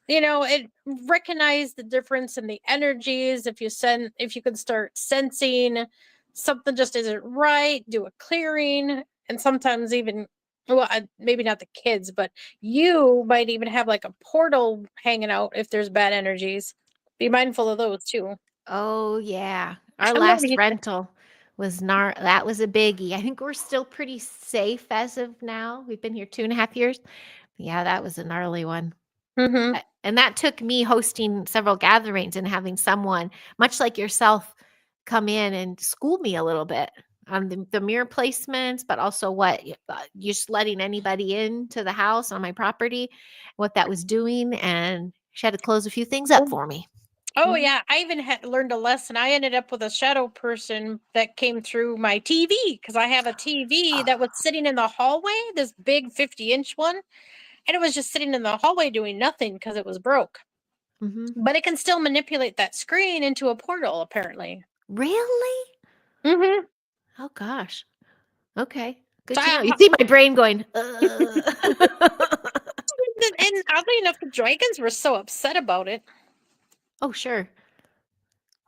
Recognize the difference in the energies. If you can start sensing something just isn't right, do a clearing. And sometimes even, well, maybe not the kids, but you might even have like a portal hanging out if there's bad energies. Be mindful of those too. Oh yeah. Our last rental was that was a biggie. I think we're still pretty safe as of now. We've been here 2.5 years. Yeah, that was a gnarly one. And that took me hosting several gatherings and having someone, much like yourself, come in and school me a little bit on the mirror placements, but also just letting anybody into the house on my property, what that was doing. And she had to close a few things up for me. Oh yeah, I even learned a lesson. I ended up with a shadow person that came through my TV because I have a TV that was sitting in the hallway, this big 50-inch one, and it was just sitting in the hallway doing nothing because it was broke. But it can still manipulate that screen into a portal, apparently. Really? Oh gosh. Okay. Good to know. You I- see my brain going. And oddly enough, the dragons were so upset about it. Oh sure.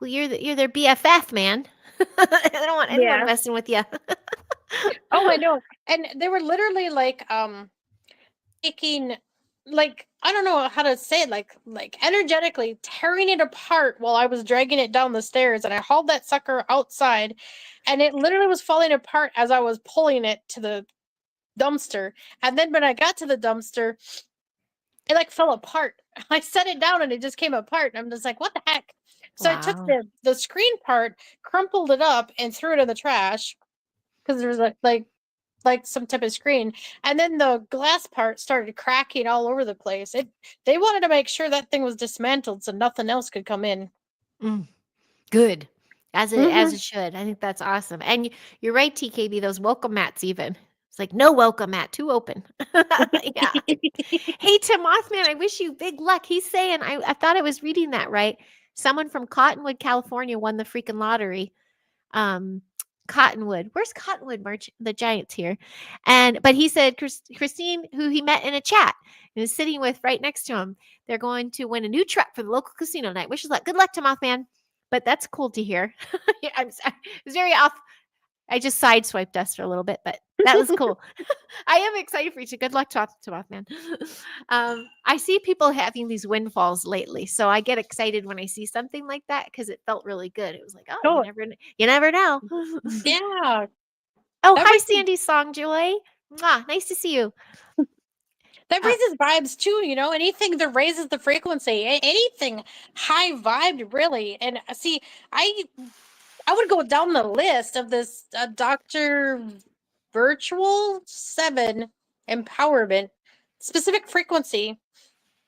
Well, you're their BFF, man. I don't want anyone messing with you. Oh, I know. And they were literally like taking, like, I don't know how to say it, like energetically tearing it apart while I was dragging it down the stairs, and I hauled that sucker outside, and it literally was falling apart as I was pulling it to the dumpster. And then when I got to the dumpster, it like fell apart. I set it down and it just came apart. And I'm just like, what the heck? So I took the screen part, crumpled it up, and threw it in the trash because there was like some type of screen. And then the glass part started cracking all over the place. They wanted to make sure that thing was dismantled so nothing else could come in. Good. As it should. I think that's awesome. And you're right, TKB, those welcome mats even. It's like, no welcome mat, too open. Yeah. Hey, Tim Mothman, I wish you big luck. He's saying, I thought I was reading that right. someone from Cottonwood, California won the freaking lottery. Cottonwood. Where's Cottonwood merch? The Giants here. But he said Christine, who he met in a chat and is sitting with right next to him, they're going to win a new truck for the local casino night. Wishes luck. Good luck to Mothman. But that's cool to hear. I'm sorry. It was very off. I just sideswiped us for a little bit, but that was cool. I am excited for you. Good luck to Mothman. I see people having these windfalls lately, so I get excited when I see something like that because it felt really good. It was like, oh, you never know. Yeah. Oh, That hi, raises- Sandy Songjoy. Nice to see you. That raises vibes too, anything that raises the frequency, anything high vibed, really. And see, I would go down the list of this Dr. Virtual 7 empowerment, specific frequency.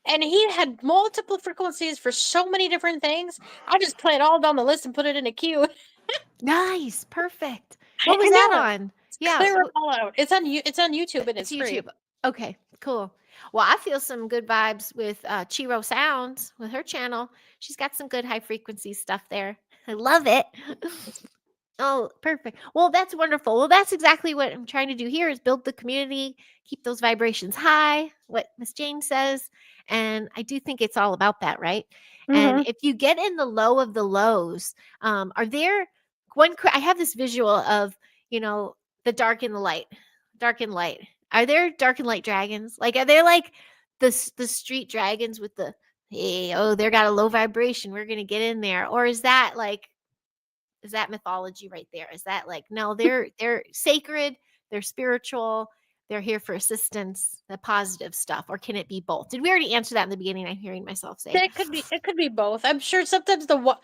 And he had multiple frequencies for so many different things. I'll just play it all down the list and put it in a queue. Nice. Perfect. What was that on? Yeah. Clear it all out. It's on YouTube and it's free. YouTube. Okay, cool. Well, I feel some good vibes with Chiro Sounds with her channel. She's got some good high frequency stuff there. I love it. Oh, perfect. Well, that's wonderful. Well, that's exactly what I'm trying to do here is build the community, keep those vibrations high, what Miss Jane says. And I do think it's all about that, right? And if you get in the low of the lows, are there I have this visual of, the dark and the light, dark and light. Are there dark and light dragons? Like, are they like the street dragons with the, hey, oh, they're got a low vibration. We're going to get in there. Or is that mythology right there? Is that like, no, they're sacred, they're spiritual, they're here for assistance, the positive stuff, or can it be both? Did we already answer that in the beginning? I'm hearing myself say it could be both. I'm sure sometimes the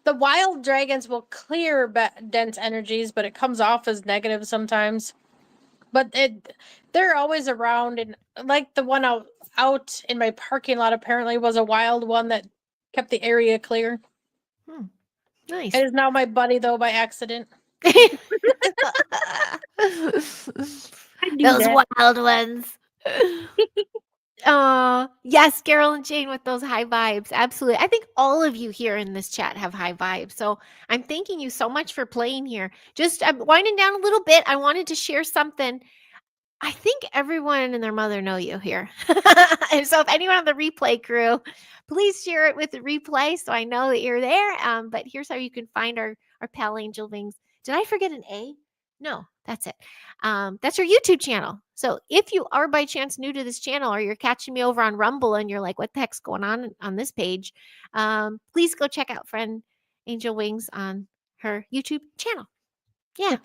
wild dragons will clear dense energies, but it comes off as negative sometimes. But they're always around, and like the one out in my parking lot apparently was a wild one that kept the area clear. Nice. It is now my buddy though by accident. Those wild ones. Yes, Carol and Jane with those high vibes. Absolutely. I think all of you here in this chat have high vibes. So I'm thanking you so much for playing here. Just I'm winding down a little bit. I wanted to share something. I think everyone and their mother know you here. And so if anyone on the replay crew, please share it with the replay so I know that you're there. But here's how you can find our pal Angel Wings. Did I forget an A? No, that's it. That's our YouTube channel. So if you are by chance new to this channel or you're catching me over on Rumble and you're like, what the heck's going on this page? Please go check out friend Angel Wings on her YouTube channel. Yeah.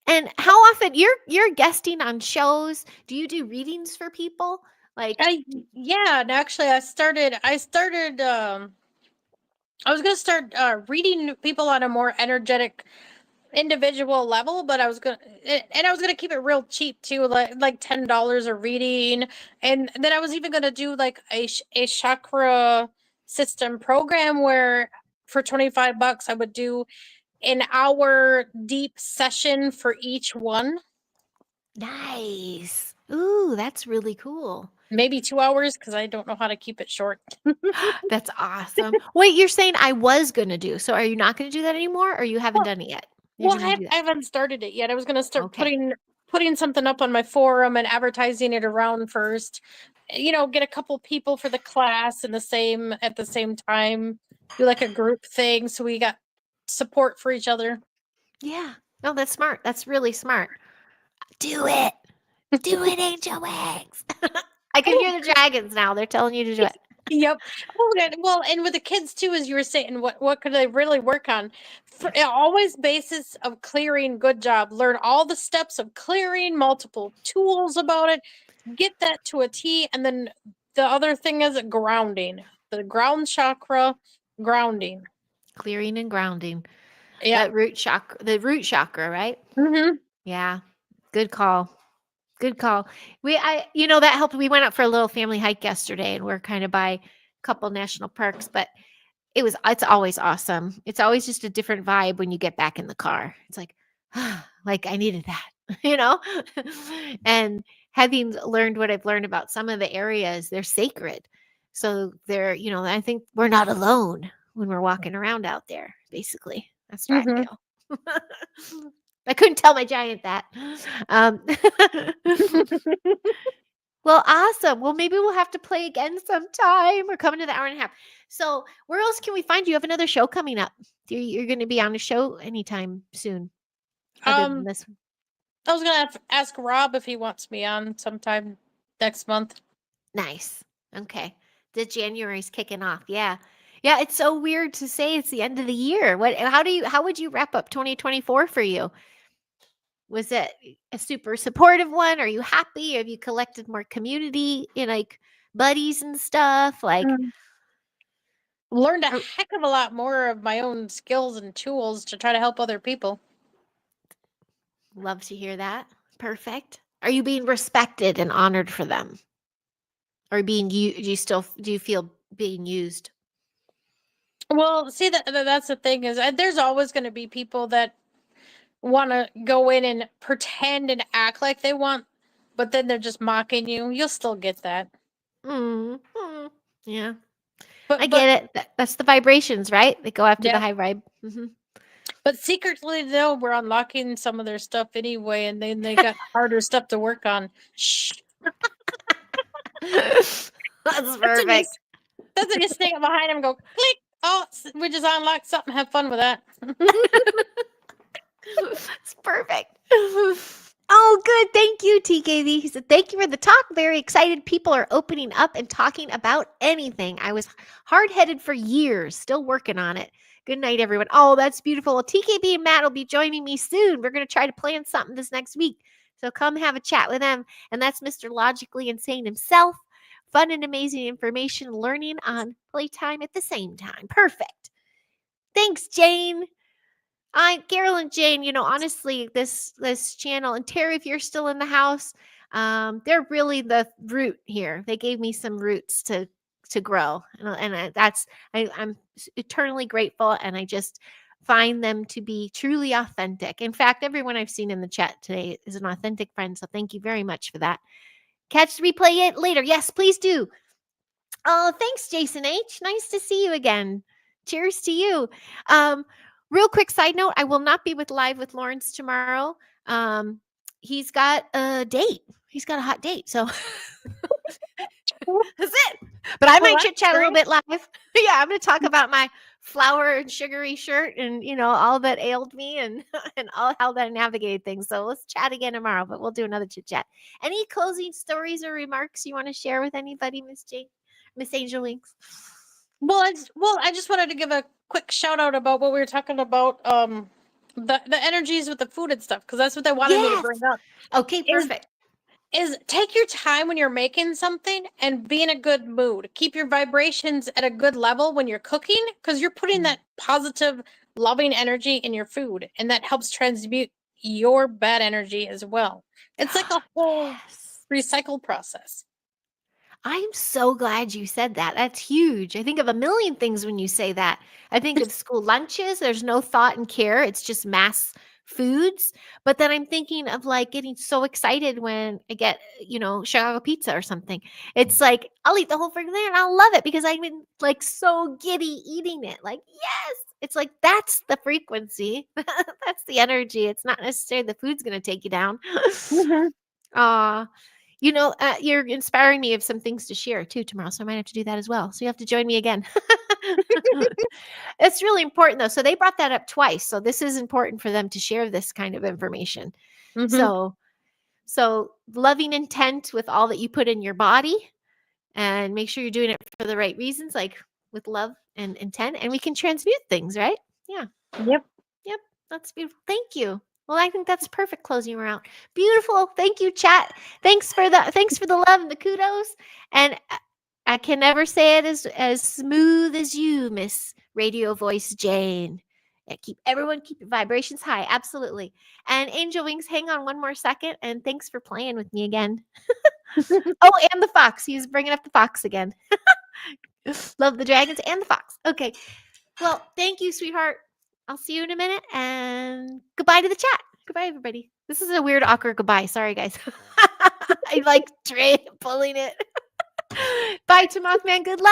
And how often you're guesting on shows? Do you do readings for people? Like yeah, and actually I was going to start reading people on a more energetic individual level, but I was going to keep it real cheap too, like $10 a reading. And then I was even going to do like a chakra system program where for $25 I would do an hour deep session for each one. Nice. Ooh, that's really cool. Maybe 2 hours because I don't know how to keep it short. That's awesome. Wait, you're saying I was going to do. So are you not going to do that anymore or you haven't done it yet? I haven't started it yet. I was going to start putting something up on my forum and advertising it around first. Get a couple people for the class at the same time. Do like a group thing so we got support for each other. Yeah. No, that's smart. That's really smart. Do it. Do it, Angel Wings. I can hear the dragons now. They're telling you to do it. Yep. Well, and with the kids too, as you were saying, what could they really work on? Always basis of clearing. Good job. Learn all the steps of clearing, multiple tools about it. Get that to a T, and then the other thing is grounding. The ground chakra, grounding. Clearing and grounding. Yeah. The root chakra, right? Mm-hmm. Yeah. Good call. Good call. That helped. We went out for a little family hike yesterday and we're kind of by a couple national parks, but it's always awesome. It's always just a different vibe when you get back in the car. It's like, like I needed that, and having learned what I've learned about some of the areas, they're sacred. So they're, I think we're not alone. when we're walking around out there, basically. That's what I Mhm. feel. I couldn't tell my giant that. Um, well, awesome. Well, maybe we'll have to play again sometime or come into the hour and a half. So, where else can we find you? You have another show coming up. You're going to be on a show anytime soon, other than this one. I was gonna ask Rob if he wants me on sometime next month. Nice. Okay. The January's kicking off. Yeah. Yeah, it's so weird to say it's the end of the year. How would you wrap up 2024 for you? Was it a super supportive one? Are you happy? Have you collected more community like buddies and stuff? Like Learned a or- heck of a lot more of my own skills and tools to try to help other people. love to hear that. Perfect. Are you being respected and honored for them? Or do you feel being used? Well, see that's the thing is there's always going to be people that want to go in and pretend and act like they want, but then they're just mocking you. You'll still get that. Yeah. But I get it. That's the vibrations, right? They go after the yeah. high vibe. But secretly, though, we're unlocking some of their stuff anyway, and then they got harder stuff to work on. Shh. That's perfect. That's when you sneak up behind them and go, click. Oh, we just unlocked something. Have fun with that. It's perfect. Oh, good. Thank you, TKV. He said, thank you for the talk. Very excited. People are opening up and talking about anything. I was hard-headed for years, still working on it. Good night, everyone. Oh, that's beautiful. Well, TKB and Matt will be joining me soon. We're going to try to plan something this next week. So come have a chat with them. And that's Mr. Logically Insane himself. Fun and amazing information, learning on playtime at the same time. Perfect. Thanks, Jane. Carol and Jane, honestly, this channel, and Terry, if you're still in the house, they're really the root here. They gave me some roots to grow, and I'm eternally grateful, and I just find them to be truly authentic. In fact, everyone I've seen in the chat today is an authentic friend, so thank you very much for that. Catch the replay it later. Yes, please do. Oh, thanks, Jason H. Nice to see you again. Cheers to you. Real quick side note, I will not be live with Lawrence tomorrow. He's got a date. He's got a hot date. So that's it. But I might chit chat a little bit live. Yeah, I'm going to talk about my flour and sugary shirt and, all that ailed me and all how that I navigated things. So let's chat again tomorrow, but we'll do another chit chat. Any closing stories or remarks you want to share with anybody, Miss Jane? Miss Angel Wings? Well, I just wanted to give a quick shout out about what we were talking about, the energies with the food and stuff, because that's what they wanted me to bring up. Okay, perfect. Is take your time when you're making something and be in a good mood. Keep your vibrations at a good level when you're cooking, because you're putting that positive, loving energy in your food, and that helps transmute your bad energy as well. It's like a whole recycle process. I'm so glad you said that. That's huge. I think of a million things when you say that. I think of school lunches. There's no thought and care. It's just mass foods. But then I'm thinking of getting so excited when I get, Chicago pizza or something. It's like, I'll eat the whole freaking thing and I'll love it because I've been so giddy eating it. Like, yes. It's like, that's the frequency. That's the energy. It's not necessarily the food's going to take you down. You're inspiring me of some things to share too tomorrow, so I might have to do that as well. So you have to join me again. It's really important though. So they brought that up twice. So this is important for them to share this kind of information. So loving intent with all that you put in your body, and make sure you're doing it for the right reasons, like with love and intent, and we can transmute things, right? Yeah. Yep. That's beautiful. Thank you. Well, I think that's perfect closing her out. Beautiful. Thank you, chat. Thanks for the love and the kudos. And I can never say it as smooth as you, Miss Radio Voice Jane. Yeah, keep your vibrations high. Absolutely. And Angel Wings, hang on one more second. And thanks for playing with me again. Oh, and the fox. He's bringing up the fox again. Love the dragons and the fox. Okay. Well, thank you, sweetheart. I'll see you in a minute, and goodbye to the chat. Goodbye, everybody. This is a weird, awkward goodbye. Sorry, guys. I like pulling it. Bye to Mothman. Good luck.